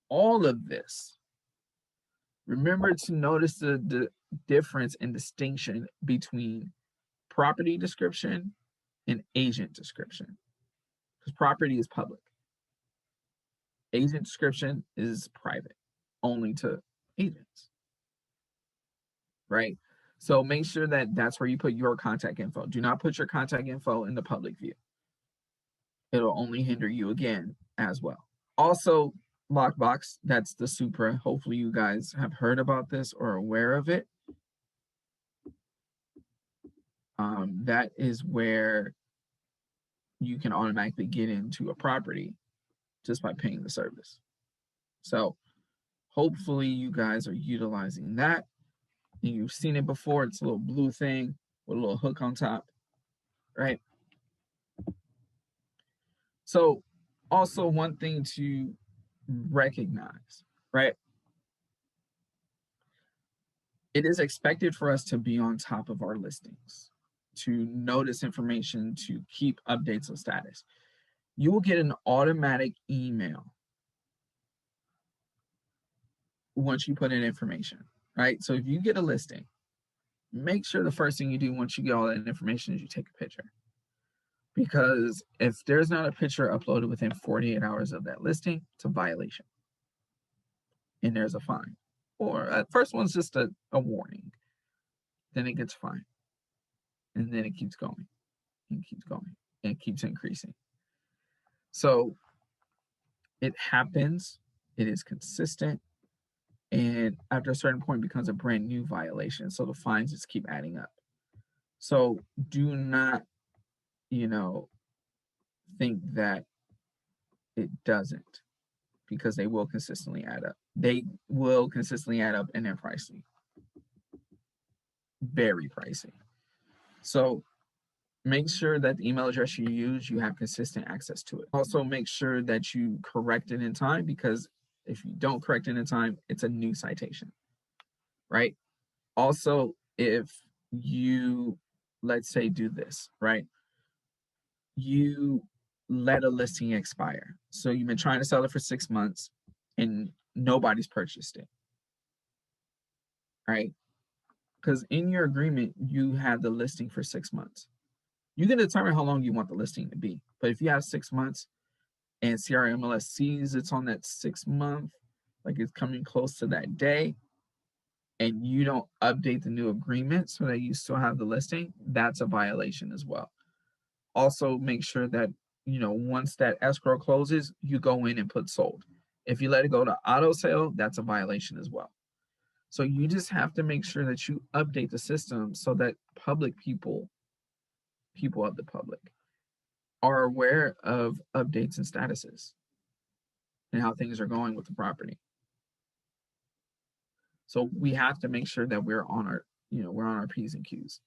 all of this, remember to notice the difference and distinction between property description and agent description. Because property is public. Agent description is private, only to agents, right? So make sure that that's where you put your contact info. Do not put your contact info in the public view. It'll only hinder you again as well. Also, lockbox, that's the Supra. Hopefully you guys have heard about this or aware of it. That is where you can automatically get into a property just by paying the service. So hopefully you guys are utilizing that. And you've seen it before. It's a little blue thing with a little hook on top, right? So also one thing to recognize, right? It is expected for us to be on top of our listings, to notice information, to keep updates of status. You will get an automatic email once you put in information, right? So if you get a listing, make sure the first thing you do once you get all that information is you take a picture. Because if there's not a picture uploaded within 48 hours of that listing, it's a violation. And there's a fine. Or first one's just a warning. Then it gets fined. And then it keeps going. And keeps going. And it keeps increasing. So it happens. It is consistent. And after a certain point, it becomes a brand new violation. So the fines just keep adding up. So do not, think that it doesn't, because they will consistently add up. They will consistently add up, and they're pricey. Very pricey. So make sure that the email address you use, you have consistent access to it. Also make sure that you correct it in time, because if you don't correct it in time, it's a new citation, right? Also, if you, let's say, do this, right? You let a listing expire. So you've been trying to sell it for 6 months and nobody's purchased it, right? Because in your agreement, you have the listing for 6 months. You can determine how long you want the listing to be. But if you have 6 months and CRMLS sees it's on that 6 month, like it's coming close to that day, and you don't update the new agreement so that you still have the listing, that's a violation as well. Also make sure that, once that escrow closes, you go in and put sold. If you let it go to auto sale, that's a violation as well. So you just have to make sure that you update the system so that people of the public, are aware of updates and statuses and how things are going with the property. So we have to make sure that we're on our P's and Q's,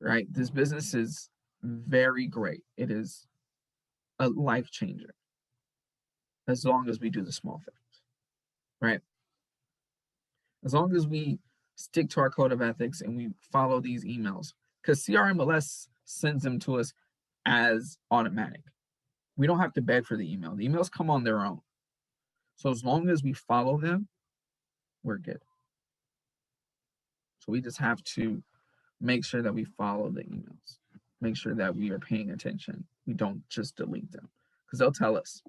right? This business is very great. It is a life changer as long as we do the small things, right? As long as we stick to our code of ethics and we follow these emails, because CRMLS sends them to us as automatic. We don't have to beg for the email. The emails come on their own. So as long as we follow them, we're good. So we just have to make sure that we follow the emails. Make sure that we are paying attention. We don't just delete them, because they'll tell us.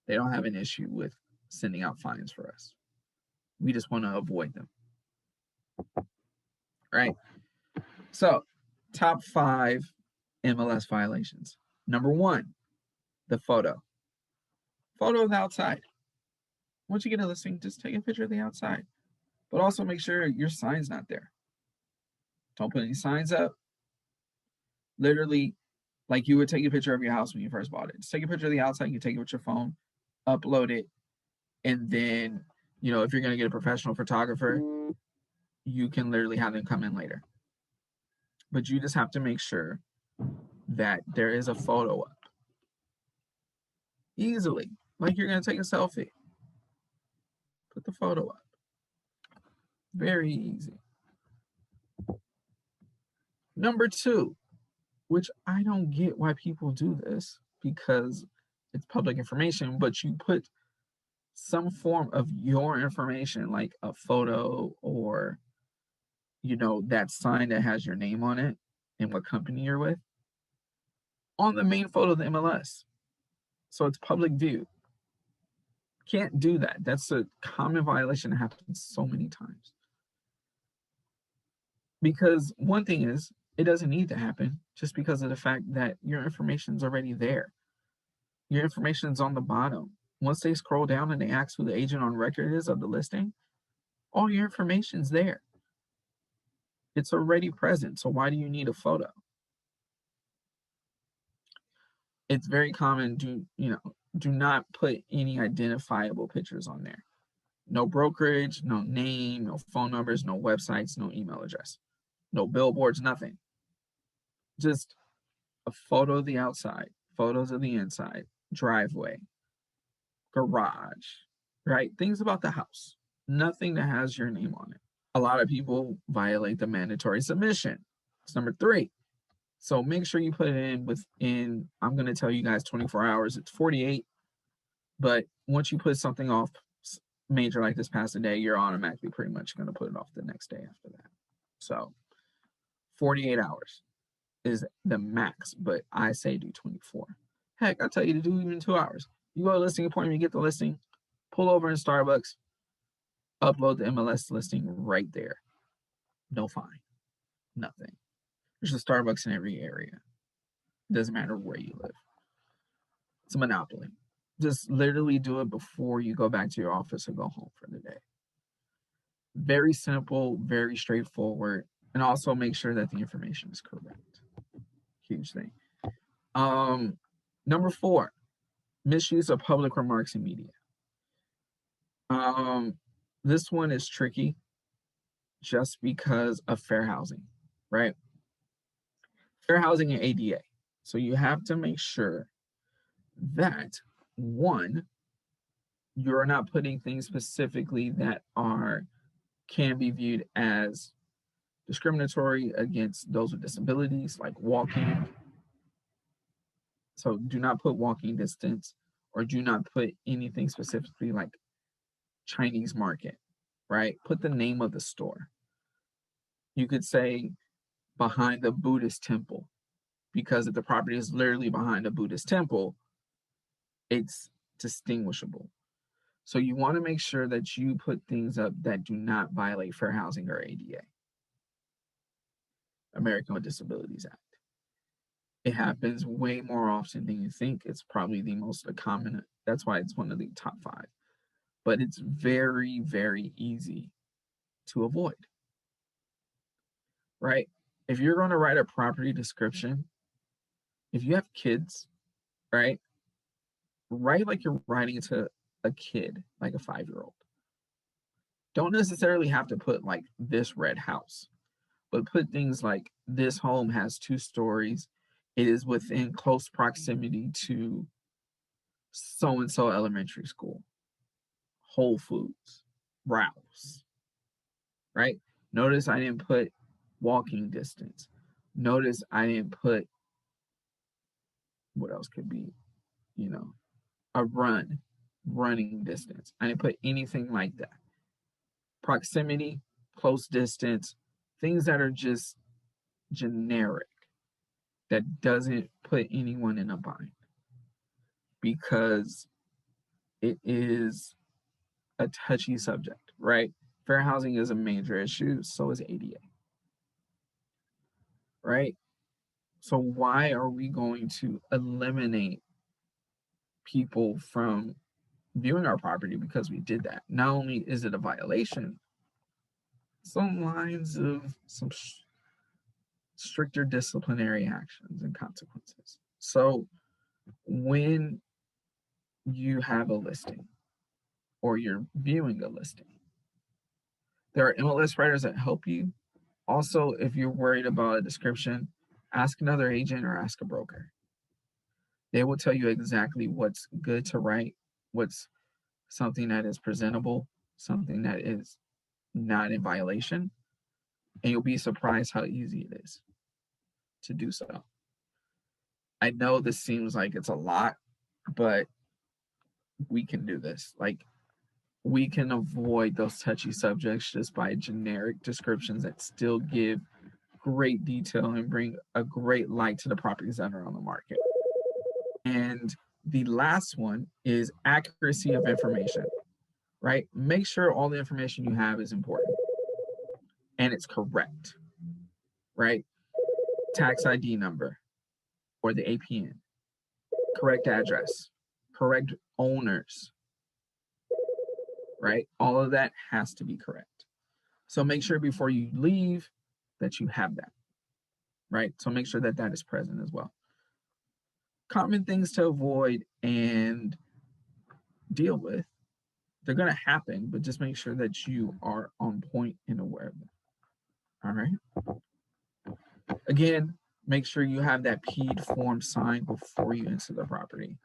They don't have an issue with sending out fines for us. We just want to avoid them. Right? So, top 5 MLS violations. Number 1, the photo. Photo of the outside. Once you get a listing, just take a picture of the outside. But also make sure your sign's not there. Don't put any signs up. Literally, like you would take a picture of your house when you first bought it. Just take a picture of the outside, you take it with your phone, upload it, and then, if you're going to get a professional photographer, you can literally have them come in later. But you just have to make sure that there is a photo up. Easily. Like you're going to take a selfie. Put the photo up. Very easy. Number 2, which I don't get why people do this because it's public information, but you put some form of your information, like a photo or, that sign that has your name on it and what company you're with, on the main photo of the MLS. So it's public view. Can't do that. That's a common violation that happens so many times. Because one thing is, it doesn't need to happen just because of the fact that your information is already there. Your information is on the bottom. Once they scroll down and they ask who the agent on record is of the listing, all your information's there. It's already present. So why do you need a photo? It's very common do not put any identifiable pictures on there. No brokerage, no name, no phone numbers, no websites, no email address, no billboards, nothing. Just a photo of the outside, photos of the inside, driveway, garage, right? Things about the house. Nothing that has your name on it. A lot of people violate the mandatory submission. It's number 3. So make sure you put it in within, I'm going to tell you guys 24 hours. It's 48. But once you put something off major like this past a day, you're automatically pretty much going to put it off the next day after that. So 48 hours is the max, but I say do 24. Heck, I tell you to do even 2 hours. You go to a listing appointment, you get the listing, pull over in Starbucks, upload the MLS listing right there. No fine. Nothing. There's a Starbucks in every area. It doesn't matter where you live. It's a monopoly. Just literally do it before you go back to your office or go home for the day. Very simple, very straightforward, and also make sure that the information is correct. Huge thing. Number 4, misuse of public remarks in media. This one is tricky just because of fair housing, right? Fair housing and ADA. So you have to make sure that, 1, you're not putting things specifically that can be viewed as discriminatory against those with disabilities, like walking. So do not put walking distance, or do not put anything specifically like Chinese market, right? Put the name of the store. You could say behind the Buddhist temple, because if the property is literally behind a Buddhist temple, it's distinguishable. So you want to make sure that you put things up that do not violate fair housing or ADA, American with Disabilities Act. It happens way more often than you think. It's probably the most common. That's why it's one of the top 5. But it's very, very easy to avoid, right? If you're going to write a property description, if you have kids, right, write like you're writing to a kid, like a 5-year-old. Don't necessarily have to put like this red house, but put things like this home has 2 stories. It is within close proximity to so-and-so elementary school, Whole Foods, Ralph's, right? Notice I didn't put walking distance. Notice I didn't put, what else could be, a running distance. I didn't put anything like that. Proximity, close distance, things that are just generic, that doesn't put anyone in a bind, because it is a touchy subject, right? Fair housing is a major issue, so is ADA, right? So why are we going to eliminate people from viewing our property because we did that? Not only is it a violation, some lines of some stricter disciplinary actions and consequences. So when you have a listing or you're viewing a listing, there are MLS writers that help you. Also, if you're worried about a description, ask another agent or ask a broker. They will tell you exactly what's good to write, what's something that is presentable, something that is not in violation, and you'll be surprised how easy it is to do so. I know this seems like it's a lot, but we can do this. Like, we can avoid those touchy subjects just by generic descriptions that still give great detail and bring a great light to the properties that are on the market. And the last one is accuracy of information, right? Make sure all the information you have is important and it's correct, right? Tax ID number or the APN, correct address, correct owners, right? All of that has to be correct. So make sure before you leave that you have that, right? So make sure that that is present as well. Common things to avoid and deal with. They're going to happen, but just make sure that you are on point and aware of them. All right. Again, make sure you have that PED form signed before you enter the property.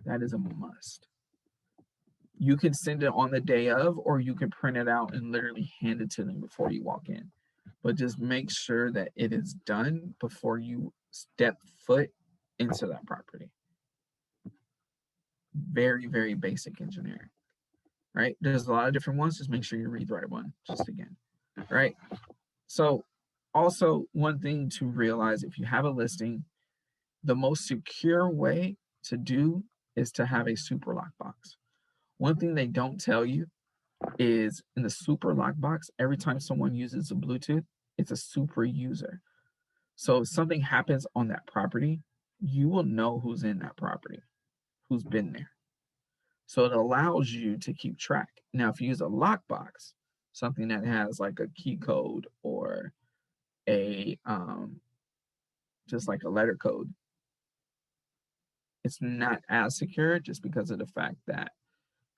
That is a must. You can send it on the day of, or you can print it out and literally hand it to them before you walk in. But just make sure that it is done before you step foot into that property. Very, very basic engineering, right? There's a lot of different ones. Just make sure you read the right one, just again, right? So also one thing to realize, if you have a listing, the most secure way to do is to have a super lockbox. One thing they don't tell you is in the super lockbox, every time someone uses a Bluetooth, it's a super user. So if something happens on that property, you will know who's in that property, who's been there. So it allows you to keep track. Now, if you use a lockbox, something that has like a key code or a just like a letter code, it's not as secure just because of the fact that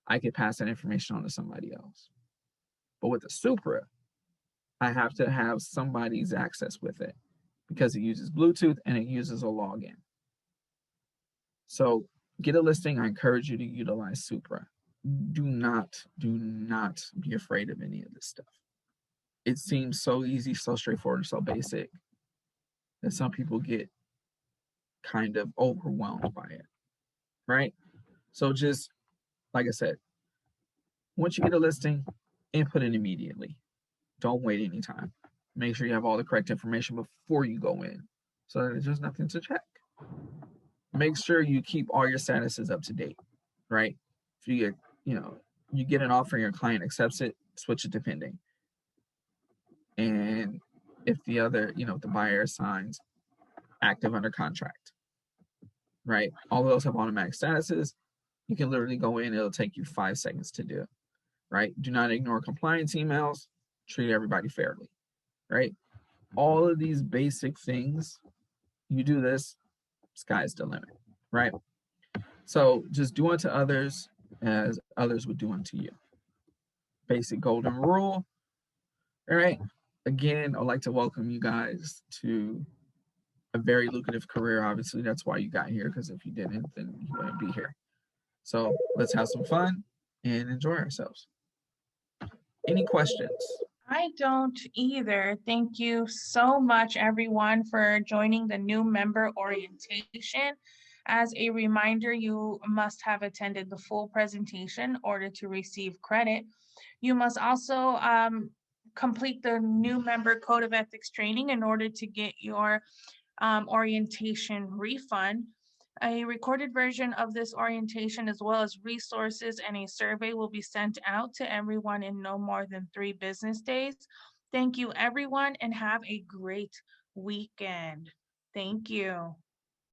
I could pass that information on to somebody else. But with the Supra, I have to have somebody's access with it because it uses Bluetooth and it uses a login. So get a listing. I encourage you to utilize Supra. Do not be afraid of any of this stuff. It seems so easy, so straightforward, and so basic that some people get kind of overwhelmed by it, right? So just like I said, once you get a listing, input it immediately. Don't wait any time. Make sure you have all the correct information before you go in so that there's just nothing to check. Make sure you keep all your statuses up to date, right? If you get, you get an offer and your client accepts it, switch it to pending. And if the other, the buyer signs active under contract, right? All of those have automatic statuses. You can literally go in, it'll take you 5 seconds to do, right? Do not ignore compliance emails, treat everybody fairly, right? All of these basic things, you do this, sky's the limit, right? So just do unto others as others would do unto you. Basic golden rule. All right. Again, I'd like to welcome you guys to a very lucrative career. Obviously, that's why you got here, because if you didn't, then you wouldn't be here. So let's have some fun and enjoy ourselves. Any questions?
I don't either. Thank you so much, everyone, for joining the new member orientation. As a reminder, you must have attended the full presentation in order to receive credit. You must also complete the new member code of ethics training in order to get your orientation refund. A recorded version of this orientation, as well as resources and a survey, will be sent out to everyone in no more than 3 business days. Thank you, everyone, and have a great weekend. Thank you.